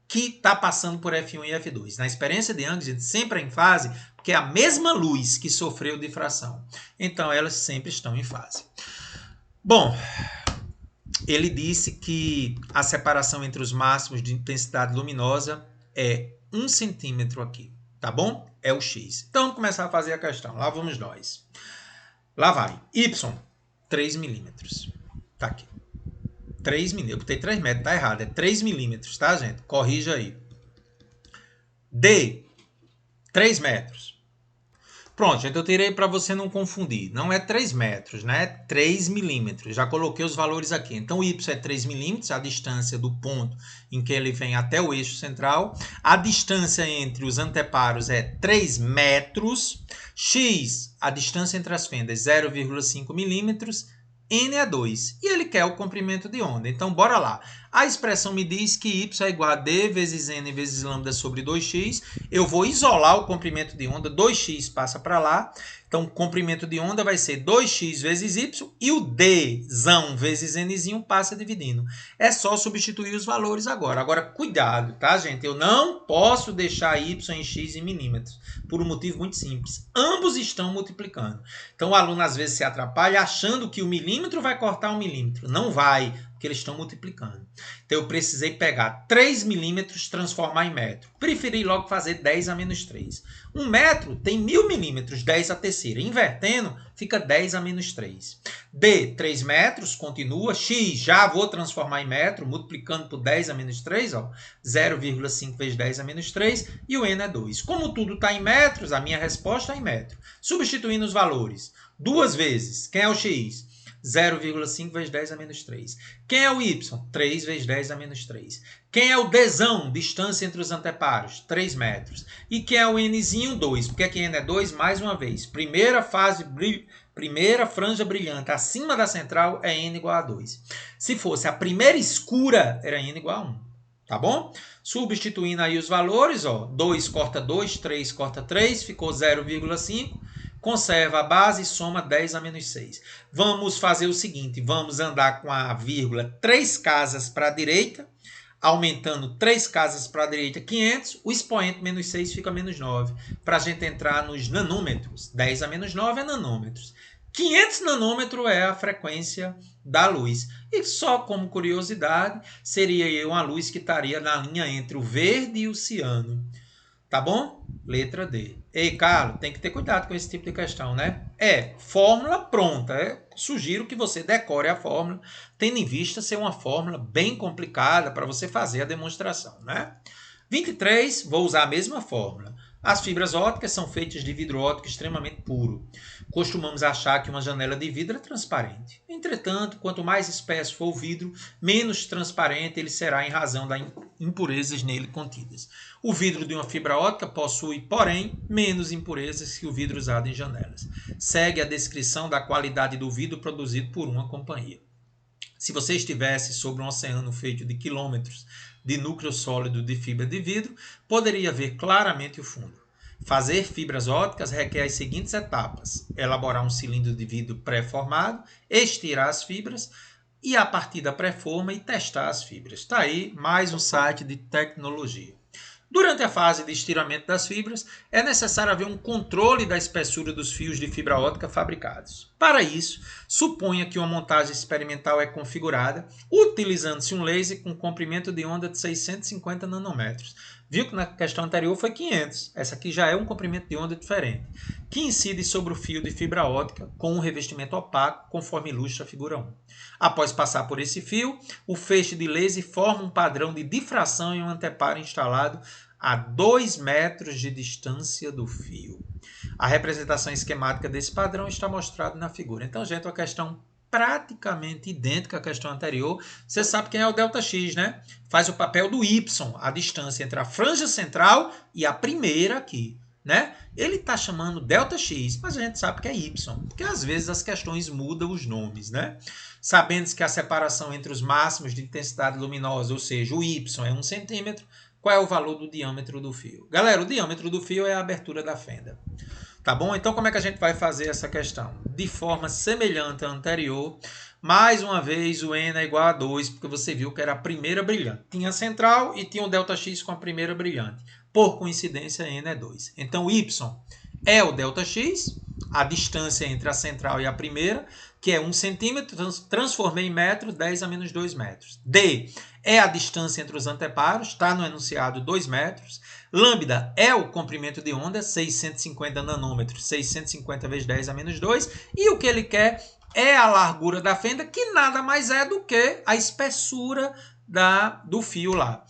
S1: que está passando por F1 e F2. Na experiência de Young, a gente sempre é em fase, porque é a mesma luz que sofreu difração. Então, elas sempre estão em fase. Bom, ele disse que a separação entre os máximos de intensidade luminosa é 1 centímetro aqui, tá bom? É o X. Então, vamos começar a fazer a questão. Lá vamos nós. Lá vai. Y, 3 milímetros. Tá aqui. 3 milímetros. Eu botei 3 metros, tá errado. É 3 milímetros, tá, gente? Corrija aí. D, 3 metros. Pronto, gente, eu tirei para você não confundir. Não é 3 metros, né? É 3 milímetros. Já coloquei os valores aqui. Então, Y é 3 milímetros, a distância do ponto em que ele vem até o eixo central. A distância entre os anteparos é 3 metros. X, a distância entre as fendas, 0,5 milímetros. N é 2. E ele quer o comprimento de onda. Então, bora lá. A expressão me diz que y é igual a d vezes n vezes lambda sobre 2x. Eu vou isolar o comprimento de onda, 2x passa para lá. Então, o comprimento de onda vai ser 2x vezes y e o dzão vezes nzinho passa dividindo. É só substituir os valores agora. Agora, cuidado, tá, gente? Eu não posso deixar y em x em milímetros, por um motivo muito simples. Ambos estão multiplicando. Então, o aluno às vezes se atrapalha achando que o milímetro vai cortar um milímetro. Não vai, porque eles estão multiplicando. Então, eu precisei pegar 3 milímetros, transformar em metro. Preferi logo fazer 10 a menos 3. 1 metro tem 1000 milímetros, 10 a terceira. Invertendo, fica 10 a menos 3. D, 3 metros, continua. X, já vou transformar em metro, multiplicando por 10 a menos 3, 0,5 vezes 10 a menos 3, e o N é 2. Como tudo está em metros, a minha resposta é em metro. Substituindo os valores, duas vezes, quem é o X? 0,5 vezes 10 a menos 3. Quem é o Y? 3 vezes 10 a menos 3. Quem é o Dzão? Distância entre os anteparos? 3 metros. E quem é o Nzinho? 2. Por que aqui N é 2? Mais uma vez. Primeira franja brilhante acima da central é N igual a 2. Se fosse a primeira escura, era N igual a 1. Tá bom? Substituindo aí os valores, 2 corta 2, 3 corta 3, ficou 0,5. Conserva a base e soma 10 a menos 6. Vamos fazer o seguinte, vamos andar com a vírgula 3 casas para a direita, aumentando 3 casas para a direita, 500, o expoente menos 6 fica menos 9, para a gente entrar nos nanômetros. 10 a menos 9 é nanômetros. 500 nanômetros é a frequência da luz. E só como curiosidade, seria uma luz que estaria na linha entre o verde e o ciano. Tá bom? Letra D. Ei, Carlos, tem que ter cuidado com esse tipo de questão, né? Fórmula pronta. Sugiro que você decore a fórmula, tendo em vista ser uma fórmula bem complicada para você fazer a demonstração, né? 23, vou usar a mesma fórmula. As fibras ópticas são feitas de vidro óptico extremamente puro. Costumamos achar que uma janela de vidro é transparente. Entretanto, quanto mais espesso for o vidro, menos transparente ele será em razão das impurezas nele contidas. O vidro de uma fibra óptica possui, porém, menos impurezas que o vidro usado em janelas. Segue a descrição da qualidade do vidro produzido por uma companhia. Se você estivesse sobre um oceano feito de quilômetros de núcleo sólido de fibra de vidro, poderia ver claramente o fundo. Fazer fibras ópticas requer as seguintes etapas: elaborar um cilindro de vidro pré-formado, estirar as fibras e, a partir da pré-forma, e testar as fibras. Está aí mais um site de tecnologia. Durante a fase de estiramento das fibras, é necessário haver um controle da espessura dos fios de fibra óptica fabricados. Para isso, suponha que uma montagem experimental é configurada utilizando-se um laser com comprimento de onda de 650 nanômetros. Viu que na questão anterior foi 500. Essa aqui já é um comprimento de onda diferente, que incide sobre o fio de fibra óptica com um revestimento opaco, conforme ilustra a figura 1. Após passar por esse fio, o feixe de laser forma um padrão de difração em um anteparo instalado a 2 metros de distância do fio. A representação esquemática desse padrão está mostrada na figura. Então, gente, uma questão praticamente idêntica à questão anterior. Você sabe quem é o ΔX, né? Faz o papel do Y, a distância entre a franja central e a primeira aqui, né? Ele está chamando ΔX, mas a gente sabe que é Y, porque às vezes as questões mudam os nomes, né? Sabendo que a separação entre os máximos de intensidade luminosa, ou seja, o Y é 1 centímetro, qual é o valor do diâmetro do fio? Galera, o diâmetro do fio é a abertura da fenda. Tá bom? Então, como é que a gente vai fazer essa questão? De forma semelhante à anterior, mais uma vez o N é igual a 2, porque você viu que era a primeira brilhante. Tinha a central e tinha o ΔX com a primeira brilhante. Por coincidência, N é 2. Então, Y é o ΔX, a distância entre a central e a primeira, que é 1 centímetro, transformei em metros, 10 a menos 2 metros. D é a distância entre os anteparos, está no enunciado 2 metros. Lambda é o comprimento de onda, 650 nanômetros, 650 vezes 10 a menos 2. E o que ele quer é a largura da fenda, que nada mais é do que a espessura do fio lá.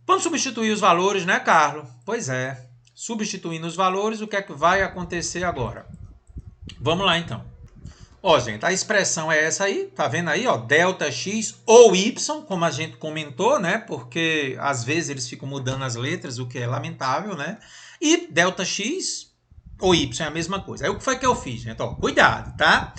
S1: Vamos substituir os valores, né, Carlos? Pois é. Substituindo os valores, o que é que vai acontecer agora? Vamos lá, então. Ó, gente, a expressão é essa aí, tá vendo aí, ó, ΔX ou Y, como a gente comentou, né, porque às vezes eles ficam mudando as letras, o que é lamentável, né, e ΔX ou Y é a mesma coisa. Aí o que foi que eu fiz, gente? Ó, cuidado, tá?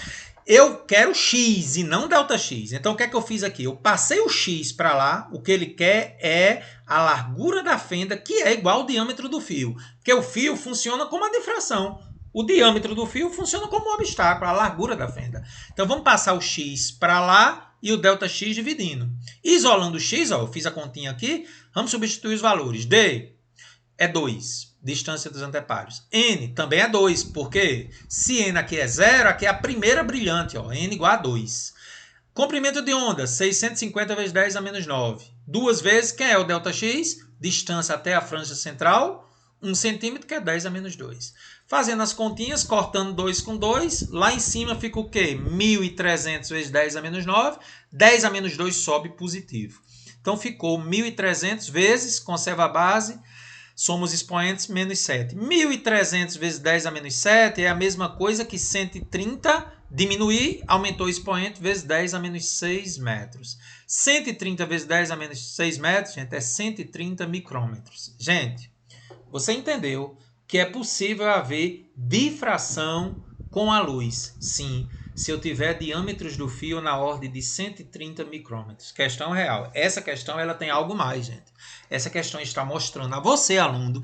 S1: Eu quero x e não ΔX. Então, o que é que eu fiz aqui? Eu passei o x para lá. O que ele quer é a largura da fenda, que é igual ao diâmetro do fio. Porque o fio funciona como a difração. O diâmetro do fio funciona como um obstáculo, a largura da fenda. Então, vamos passar o x para lá e o ΔX dividindo. Isolando o x, ó, eu fiz a continha aqui. Vamos substituir os valores. D é 2. Distância dos anteparos. N também é 2, porque se N aqui é 0, aqui é a primeira brilhante, ó, N igual a 2. Comprimento de onda, 650 vezes 10 a menos 9. Duas vezes, quem é o ΔX? Distância até a franja central, 1 centímetro, que é 10 a menos 2. Fazendo as continhas, cortando 2 com 2, lá em cima fica o quê? 1.300 vezes 10 a menos 9, 10 a menos 2 sobe positivo. Então ficou 1.300 vezes, conserva a base, somos expoentes, menos 7. 1.300 vezes 10 a menos 7 é a mesma coisa que 130, diminuir, aumentou o expoente, vezes 10 a menos 6 metros. 130 vezes 10 a menos 6 metros, gente, é 130 micrômetros. Gente, você entendeu que é possível haver difração com a luz? Sim, se eu tiver diâmetros do fio na ordem de 130 micrômetros. Questão real. Essa questão ela tem algo mais, gente. Essa questão está mostrando a você, aluno,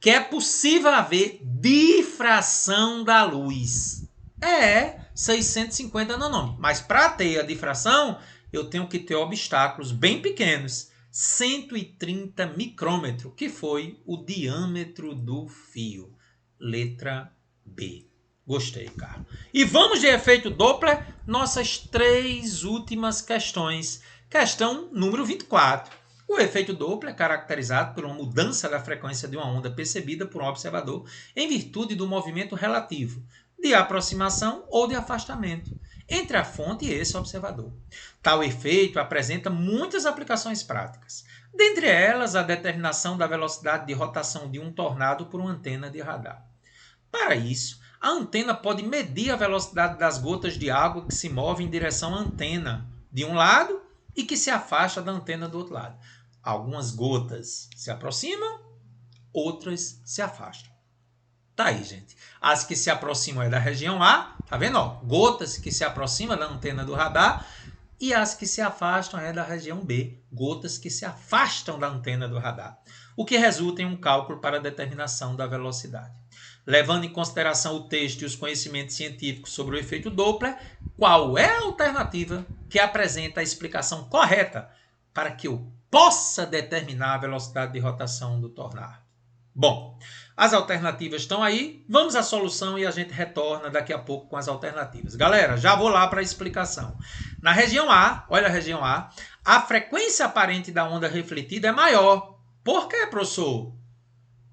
S1: que é possível haver difração da luz. É 650 nanômetros. Mas para ter a difração, eu tenho que ter obstáculos bem pequenos. 130 micrômetros, que foi o diâmetro do fio. Letra B. Gostei, cara. E vamos de efeito Doppler, nossas 3 últimas questões. Questão número 24. O efeito Doppler é caracterizado por uma mudança da frequência de uma onda percebida por um observador em virtude do movimento relativo, de aproximação ou de afastamento, entre a fonte e esse observador. Tal efeito apresenta muitas aplicações práticas, dentre elas a determinação da velocidade de rotação de um tornado por uma antena de radar. Para isso, a antena pode medir a velocidade das gotas de água que se movem em direção à antena de um lado e que se afasta da antena do outro lado. Algumas gotas se aproximam, outras se afastam. Tá aí, gente. As que se aproximam é da região A, tá vendo? Ó, gotas que se aproximam da antena do radar, e as que se afastam é da região B, gotas que se afastam da antena do radar, o que resulta em um cálculo para a determinação da velocidade. Levando em consideração o texto e os conhecimentos científicos sobre o efeito Doppler, qual é a alternativa que apresenta a explicação correta para que eu possa determinar a velocidade de rotação do tornado? Bom, as alternativas estão aí, vamos à solução e a gente retorna daqui a pouco com as alternativas. Galera, já vou lá para a explicação. Na região A, olha a região A frequência aparente da onda refletida é maior. Por quê, professor?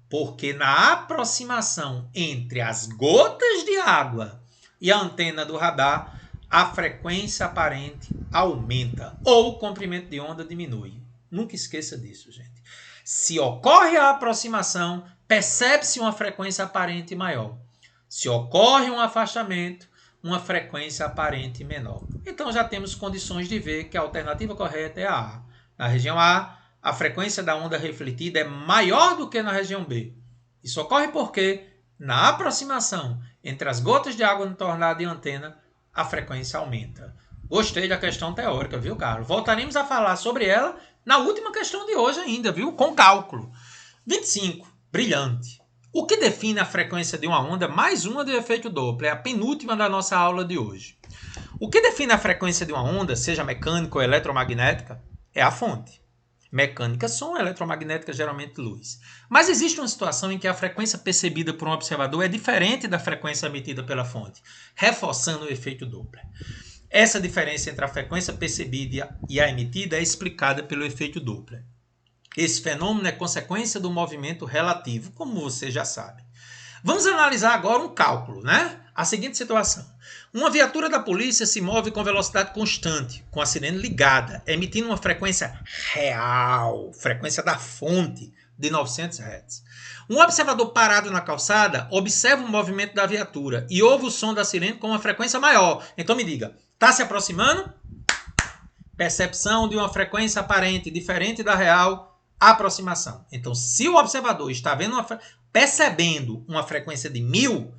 S1: Porque na aproximação entre as gotas de água e a antena do radar, a frequência aparente aumenta ou o comprimento de onda diminui. Nunca esqueça disso, gente. Se ocorre a aproximação, percebe-se uma frequência aparente maior. Se ocorre um afastamento, uma frequência aparente menor. Então já temos condições de ver que a alternativa correta é a A. Na região A frequência da onda refletida é maior do que na região B. Isso ocorre porque, na aproximação entre as gotas de água no tornado e a antena, a frequência aumenta. Gostei da questão teórica, viu, Carlos? Voltaremos a falar sobre ela na última questão de hoje ainda, viu? Com cálculo. 25. Brilhante. O que define a frequência de uma onda mais uma do efeito Doppler? É a penúltima da nossa aula de hoje. O que define a frequência de uma onda, seja mecânica ou eletromagnética, é a fonte. Mecânica, som, eletromagnética, geralmente luz. Mas existe uma situação em que a frequência percebida por um observador é diferente da frequência emitida pela fonte, reforçando o efeito Doppler. Essa diferença entre a frequência percebida e a emitida é explicada pelo efeito Doppler. Esse fenômeno é consequência do movimento relativo, como você já sabe. Vamos analisar agora um cálculo, né? A seguinte situação. Uma viatura da polícia se move com velocidade constante, com a sirene ligada, emitindo uma frequência real, frequência da fonte, de 900 Hz. Um observador parado na calçada observa o movimento da viatura e ouve o som da sirene com uma frequência maior. Então me diga, está se aproximando? Percepção de uma frequência aparente diferente da real, aproximação. Então, se o observador está percebendo uma frequência de 1000,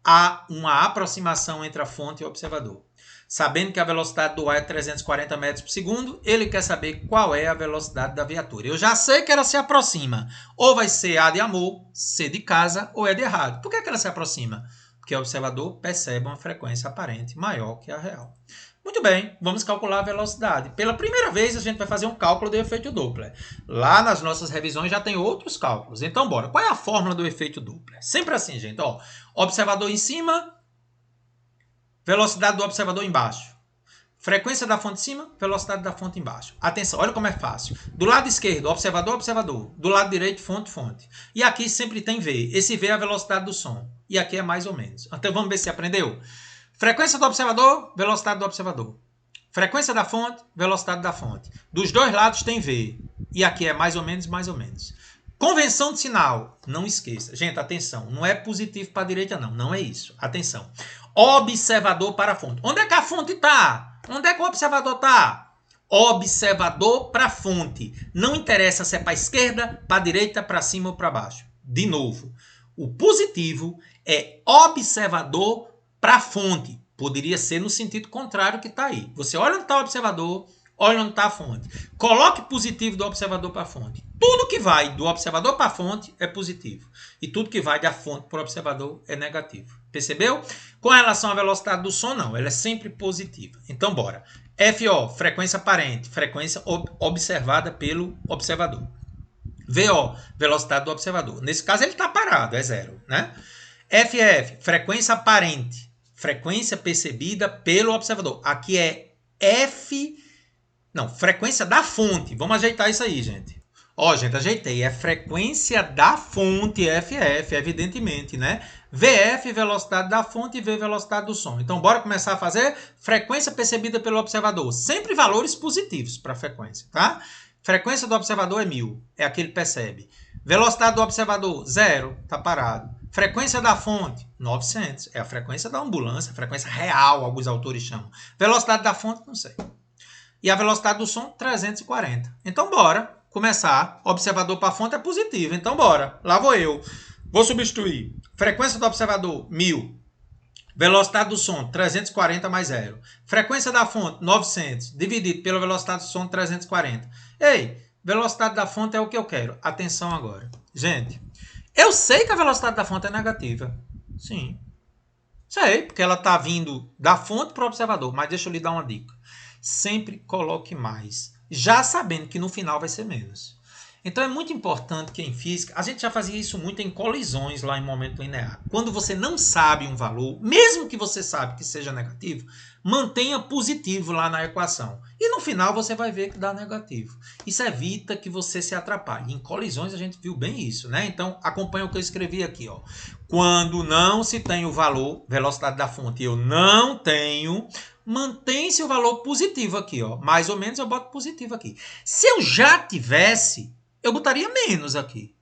S1: há uma aproximação entre a fonte e o observador. Sabendo que a velocidade do ar é 340 metros por segundo, ele quer saber qual é a velocidade da viatura. Eu já sei que ela se aproxima. Ou vai ser A de amor, C de casa, ou E de errado. Por que ela se aproxima? Porque o observador percebe uma frequência aparente maior que a real. Muito bem, vamos calcular a velocidade. Pela primeira vez, a gente vai fazer um cálculo do efeito Doppler. Lá nas nossas revisões já tem outros cálculos. Então, bora. Qual é a fórmula do efeito Doppler? Sempre assim, gente. Ó, observador em cima, velocidade do observador embaixo. Frequência da fonte em cima, velocidade da fonte embaixo. Atenção, olha como é fácil. Do lado esquerdo, observador, observador. Do lado direito, fonte, fonte. E aqui sempre tem V. Esse V é a velocidade do som. E aqui é mais ou menos. Então, vamos ver se aprendeu? Frequência do observador, velocidade do observador. Frequência da fonte, velocidade da fonte. Dos dois lados tem V. E aqui é mais ou menos, mais ou menos. Convenção de sinal. Não esqueça. Gente, atenção. Não é positivo para a direita, não. Não é isso. Atenção. Observador para a fonte. Onde é que a fonte está? Onde é que o observador está? Observador para a fonte. Não interessa se é para a esquerda, para a direita, para cima ou para baixo. De novo. O positivo é observador para a fonte. Poderia ser no sentido contrário que está aí. Você olha onde está o observador, olha onde está a fonte. Coloque positivo do observador para a fonte. Tudo que vai do observador para a fonte é positivo. E tudo que vai da fonte para o observador é negativo. Percebeu? Com relação à velocidade do som, não. Ela é sempre positiva. Então, bora. FO, frequência aparente. Frequência observada pelo observador. VO, velocidade do observador. Nesse caso, ele está parado, é zero, né? FF, frequência aparente. Frequência percebida pelo observador. Aqui é F... Não, frequência da fonte. Vamos ajeitar isso aí, gente. Ó, gente, ajeitei. É frequência da fonte, FF, evidentemente, né? VF, velocidade da fonte, e V, velocidade do som. Então, bora começar a fazer frequência percebida pelo observador. Sempre valores positivos para a frequência, tá? Frequência do observador é 1000, é a que ele percebe. Velocidade do observador, 0, tá parado. Frequência da fonte, 900, é a frequência da ambulância, a frequência real, alguns autores chamam. Velocidade da fonte, não sei. E a velocidade do som, 340. Então, bora começar. Observador para a fonte é positivo, então bora. Lá vou eu. Vou substituir. Frequência do observador, 1000. Velocidade do som, 340 mais 0. Frequência da fonte, 900, dividido pela velocidade do som, 340. Ei, velocidade da fonte é o que eu quero. Atenção agora. Gente, eu sei que a velocidade da fonte é negativa. Sim. Sei, porque ela está vindo da fonte para o observador. Mas deixa eu lhe dar uma dica. Sempre coloque mais, já sabendo que no final vai ser menos. Então é muito importante que em física, a gente já fazia isso muito em colisões lá em momento linear. Quando você não sabe um valor, mesmo que você sabe que seja negativo, mantenha positivo lá na equação. E no final você vai ver que dá negativo. Isso evita que você se atrapalhe. Em colisões a gente viu bem isso, né? Então acompanha o que eu escrevi aqui, ó. Quando não se tem o valor, velocidade da fonte, eu não tenho, mantém-se o valor positivo aqui, ó. Mais ou menos eu boto positivo aqui. Se eu já tivesse, eu botaria menos aqui.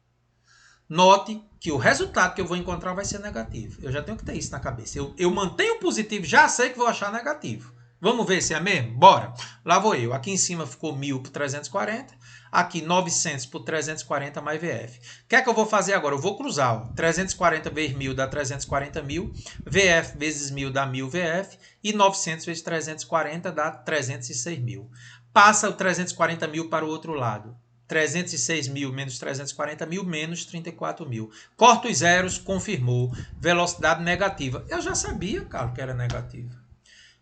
S1: Note que o resultado que eu vou encontrar vai ser negativo. Eu já tenho que ter isso na cabeça. Eu mantenho positivo, já sei que vou achar negativo. Vamos ver se é mesmo? Bora. Lá vou eu. Aqui em cima ficou 1000 por 340. Aqui 900 por 340 mais VF. O que é que eu vou fazer agora? Eu vou cruzar. Ó. 340 vezes 1000 dá 340 mil. VF vezes 1000 dá 1000 VF. E 900 vezes 340 dá 306 mil. Passa o 340 mil para o outro lado. 306 mil menos 340 mil menos 34 mil. Corta os zeros, confirmou. Velocidade negativa. Eu já sabia, cara, que era negativa.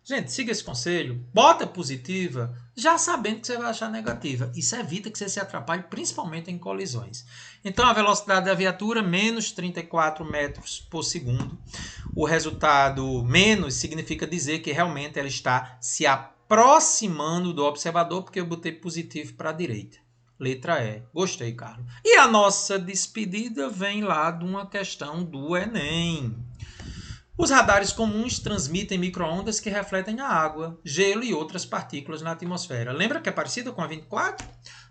S1: Gente, siga esse conselho. Bota positiva, já sabendo que você vai achar negativa. Isso evita que você se atrapalhe, principalmente em colisões. Então, a velocidade da viatura, menos 34 metros por segundo. O resultado menos significa dizer que realmente ela está se aproximando do observador, porque eu botei positivo para a direita. Letra E. Gostei, Carlos. E a nossa despedida vem lá de uma questão do Enem. Os radares comuns transmitem micro-ondas que refletem a água, gelo e outras partículas na atmosfera. Lembra que é parecida com a 24?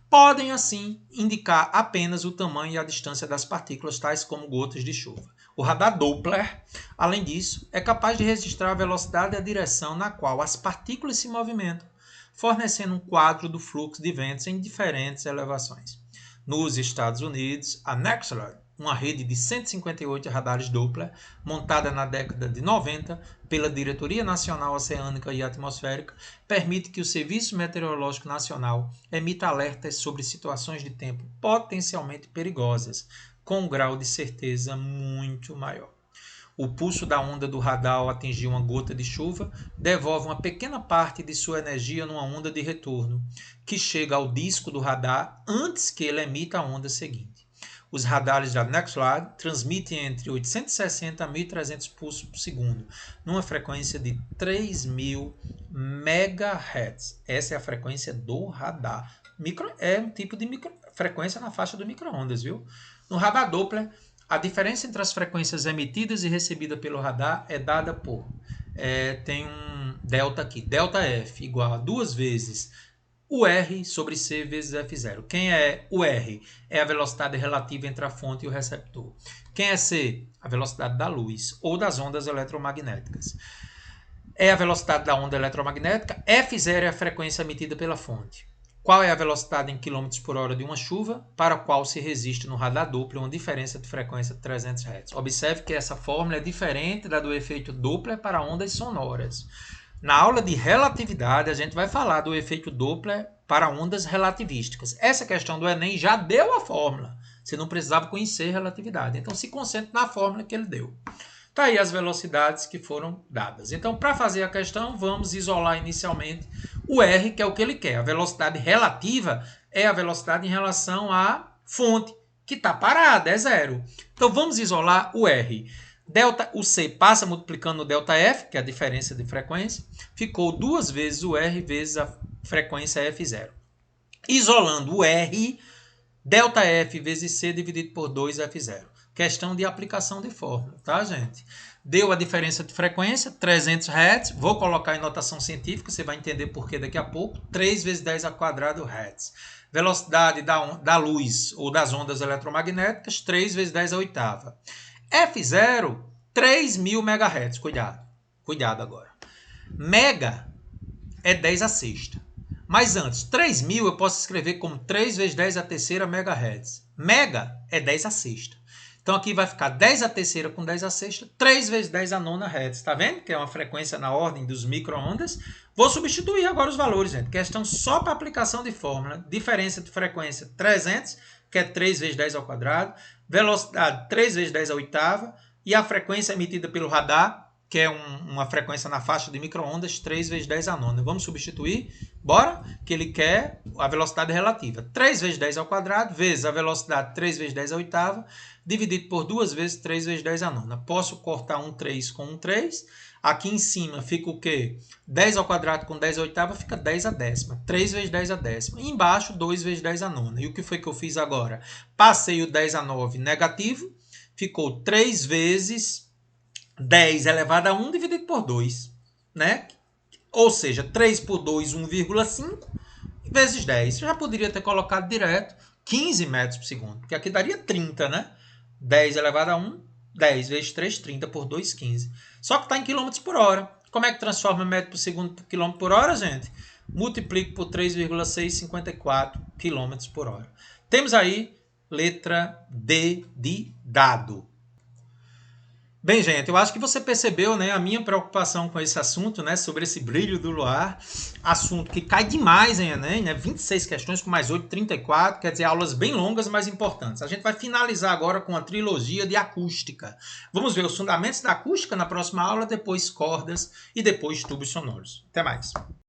S1: Podem, assim, indicar apenas o tamanho e a distância das partículas, tais como gotas de chuva. O radar Doppler, além disso, é capaz de registrar a velocidade e a direção na qual as partículas se movimentam, fornecendo um quadro do fluxo de ventos em diferentes elevações. Nos Estados Unidos, a NextEra uma rede de 158 radares Doppler, montada na década de 90 pela Diretoria Nacional Oceânica e Atmosférica, permite que o Serviço Meteorológico Nacional emita alertas sobre situações de tempo potencialmente perigosas, com um grau de certeza muito maior. O pulso da onda do radar ao atingir uma gota de chuva devolve uma pequena parte de sua energia numa onda de retorno, que chega ao disco do radar antes que ele emita a onda seguinte. Os radares da NextLAG transmitem entre 860 a 1.300 pulsos por segundo, numa frequência de 3.000 MHz. Essa é a frequência do radar. É um tipo de frequência na faixa do micro-ondas, viu? No radar Doppler, a diferença entre as frequências emitidas e recebidas pelo radar é dada por... tem um delta aqui, delta F igual a 2 vezes o R sobre C vezes F0. Quem é o R? É a velocidade relativa entre a fonte e o receptor. Quem é C? A velocidade da luz ou das ondas eletromagnéticas. É a velocidade da onda eletromagnética. F0 é a frequência emitida pela fonte. Qual é a velocidade em km por hora de uma chuva, para a qual se resiste no radar Doppler uma diferença de frequência de 300 Hz? Observe que essa fórmula é diferente da do efeito Doppler para ondas sonoras. Na aula de relatividade, a gente vai falar do efeito Doppler para ondas relativísticas. Essa questão do Enem já deu a fórmula. Você não precisava conhecer relatividade. Então, se concentre na fórmula que ele deu. Está aí as velocidades que foram dadas. Então, para fazer a questão, vamos isolar inicialmente o R, que é o que ele quer. A velocidade relativa é a velocidade em relação à fonte, que está parada, é zero. Então, vamos isolar o R. O C passa multiplicando o ΔF, que é a diferença de frequência, ficou 2 vezes o R vezes a frequência F0. Isolando o R, ΔF vezes C dividido por 2F0. Questão de aplicação de fórmula, tá, gente? Deu a diferença de frequência, 300 Hz. Vou colocar em notação científica, você vai entender por que daqui a pouco. 3 vezes 10 ao quadrado Hz. Velocidade da luz ou das ondas eletromagnéticas, 3 vezes 10 à oitava. F0, 3.000 MHz. Cuidado agora. Mega é 10 a sexta. Mas antes, 3.000 eu posso escrever como 3 vezes 10 a terceira MHz. Mega é 10 a sexta. Então aqui vai ficar 10 a terceira com 10 a sexta, 3 vezes 10 a nona Hz. Está vendo? Que é uma frequência na ordem dos micro-ondas. Vou substituir agora os valores, gente. Questão só para aplicação de fórmula. Diferença de frequência 300, que é 3 vezes 10 ao quadrado. Velocidade 3 vezes 10 à oitava. E a frequência emitida pelo radar, que é uma frequência na faixa de micro-ondas, 3 vezes 10 à nona. Vamos substituir? Bora? Que ele quer a velocidade relativa. 3 vezes 10 ao quadrado, vezes a velocidade 3 vezes 10 à oitava, dividido por 2 vezes 3 vezes 10 à nona. Posso cortar um 3 com um 3. Aqui em cima fica o quê? 10 ao quadrado com 10 à oitava fica 10 à décima. 3 vezes 10 à décima. E embaixo, 2 vezes 10 à nona. E o que foi que eu fiz agora? Passei o 10 a 9 negativo. Ficou 3 vezes 10 elevado a 1 dividido por 2, né? Ou seja, 3 por 2, 1,5 vezes 10. Eu já poderia ter colocado direto 15 metros por segundo, porque aqui daria 30, né? 10 elevado a 1, 10 vezes 3, 30 por 2, 15. Só que está em quilômetros por hora. Como é que transforma metro por segundo por quilômetro por hora, gente? Multiplico por 3,6, 54 quilômetros por hora. Temos aí letra D de dado. Bem, gente, eu acho que você percebeu, né, a minha preocupação com esse assunto, né, sobre esse brilho do luar, assunto que cai demais em Enem, né, 26 questões com mais 8, 34, quer dizer, aulas bem longas, mas importantes. A gente vai finalizar agora com a trilogia de acústica. Vamos ver os fundamentos da acústica na próxima aula, depois cordas e depois tubos sonoros. Até mais!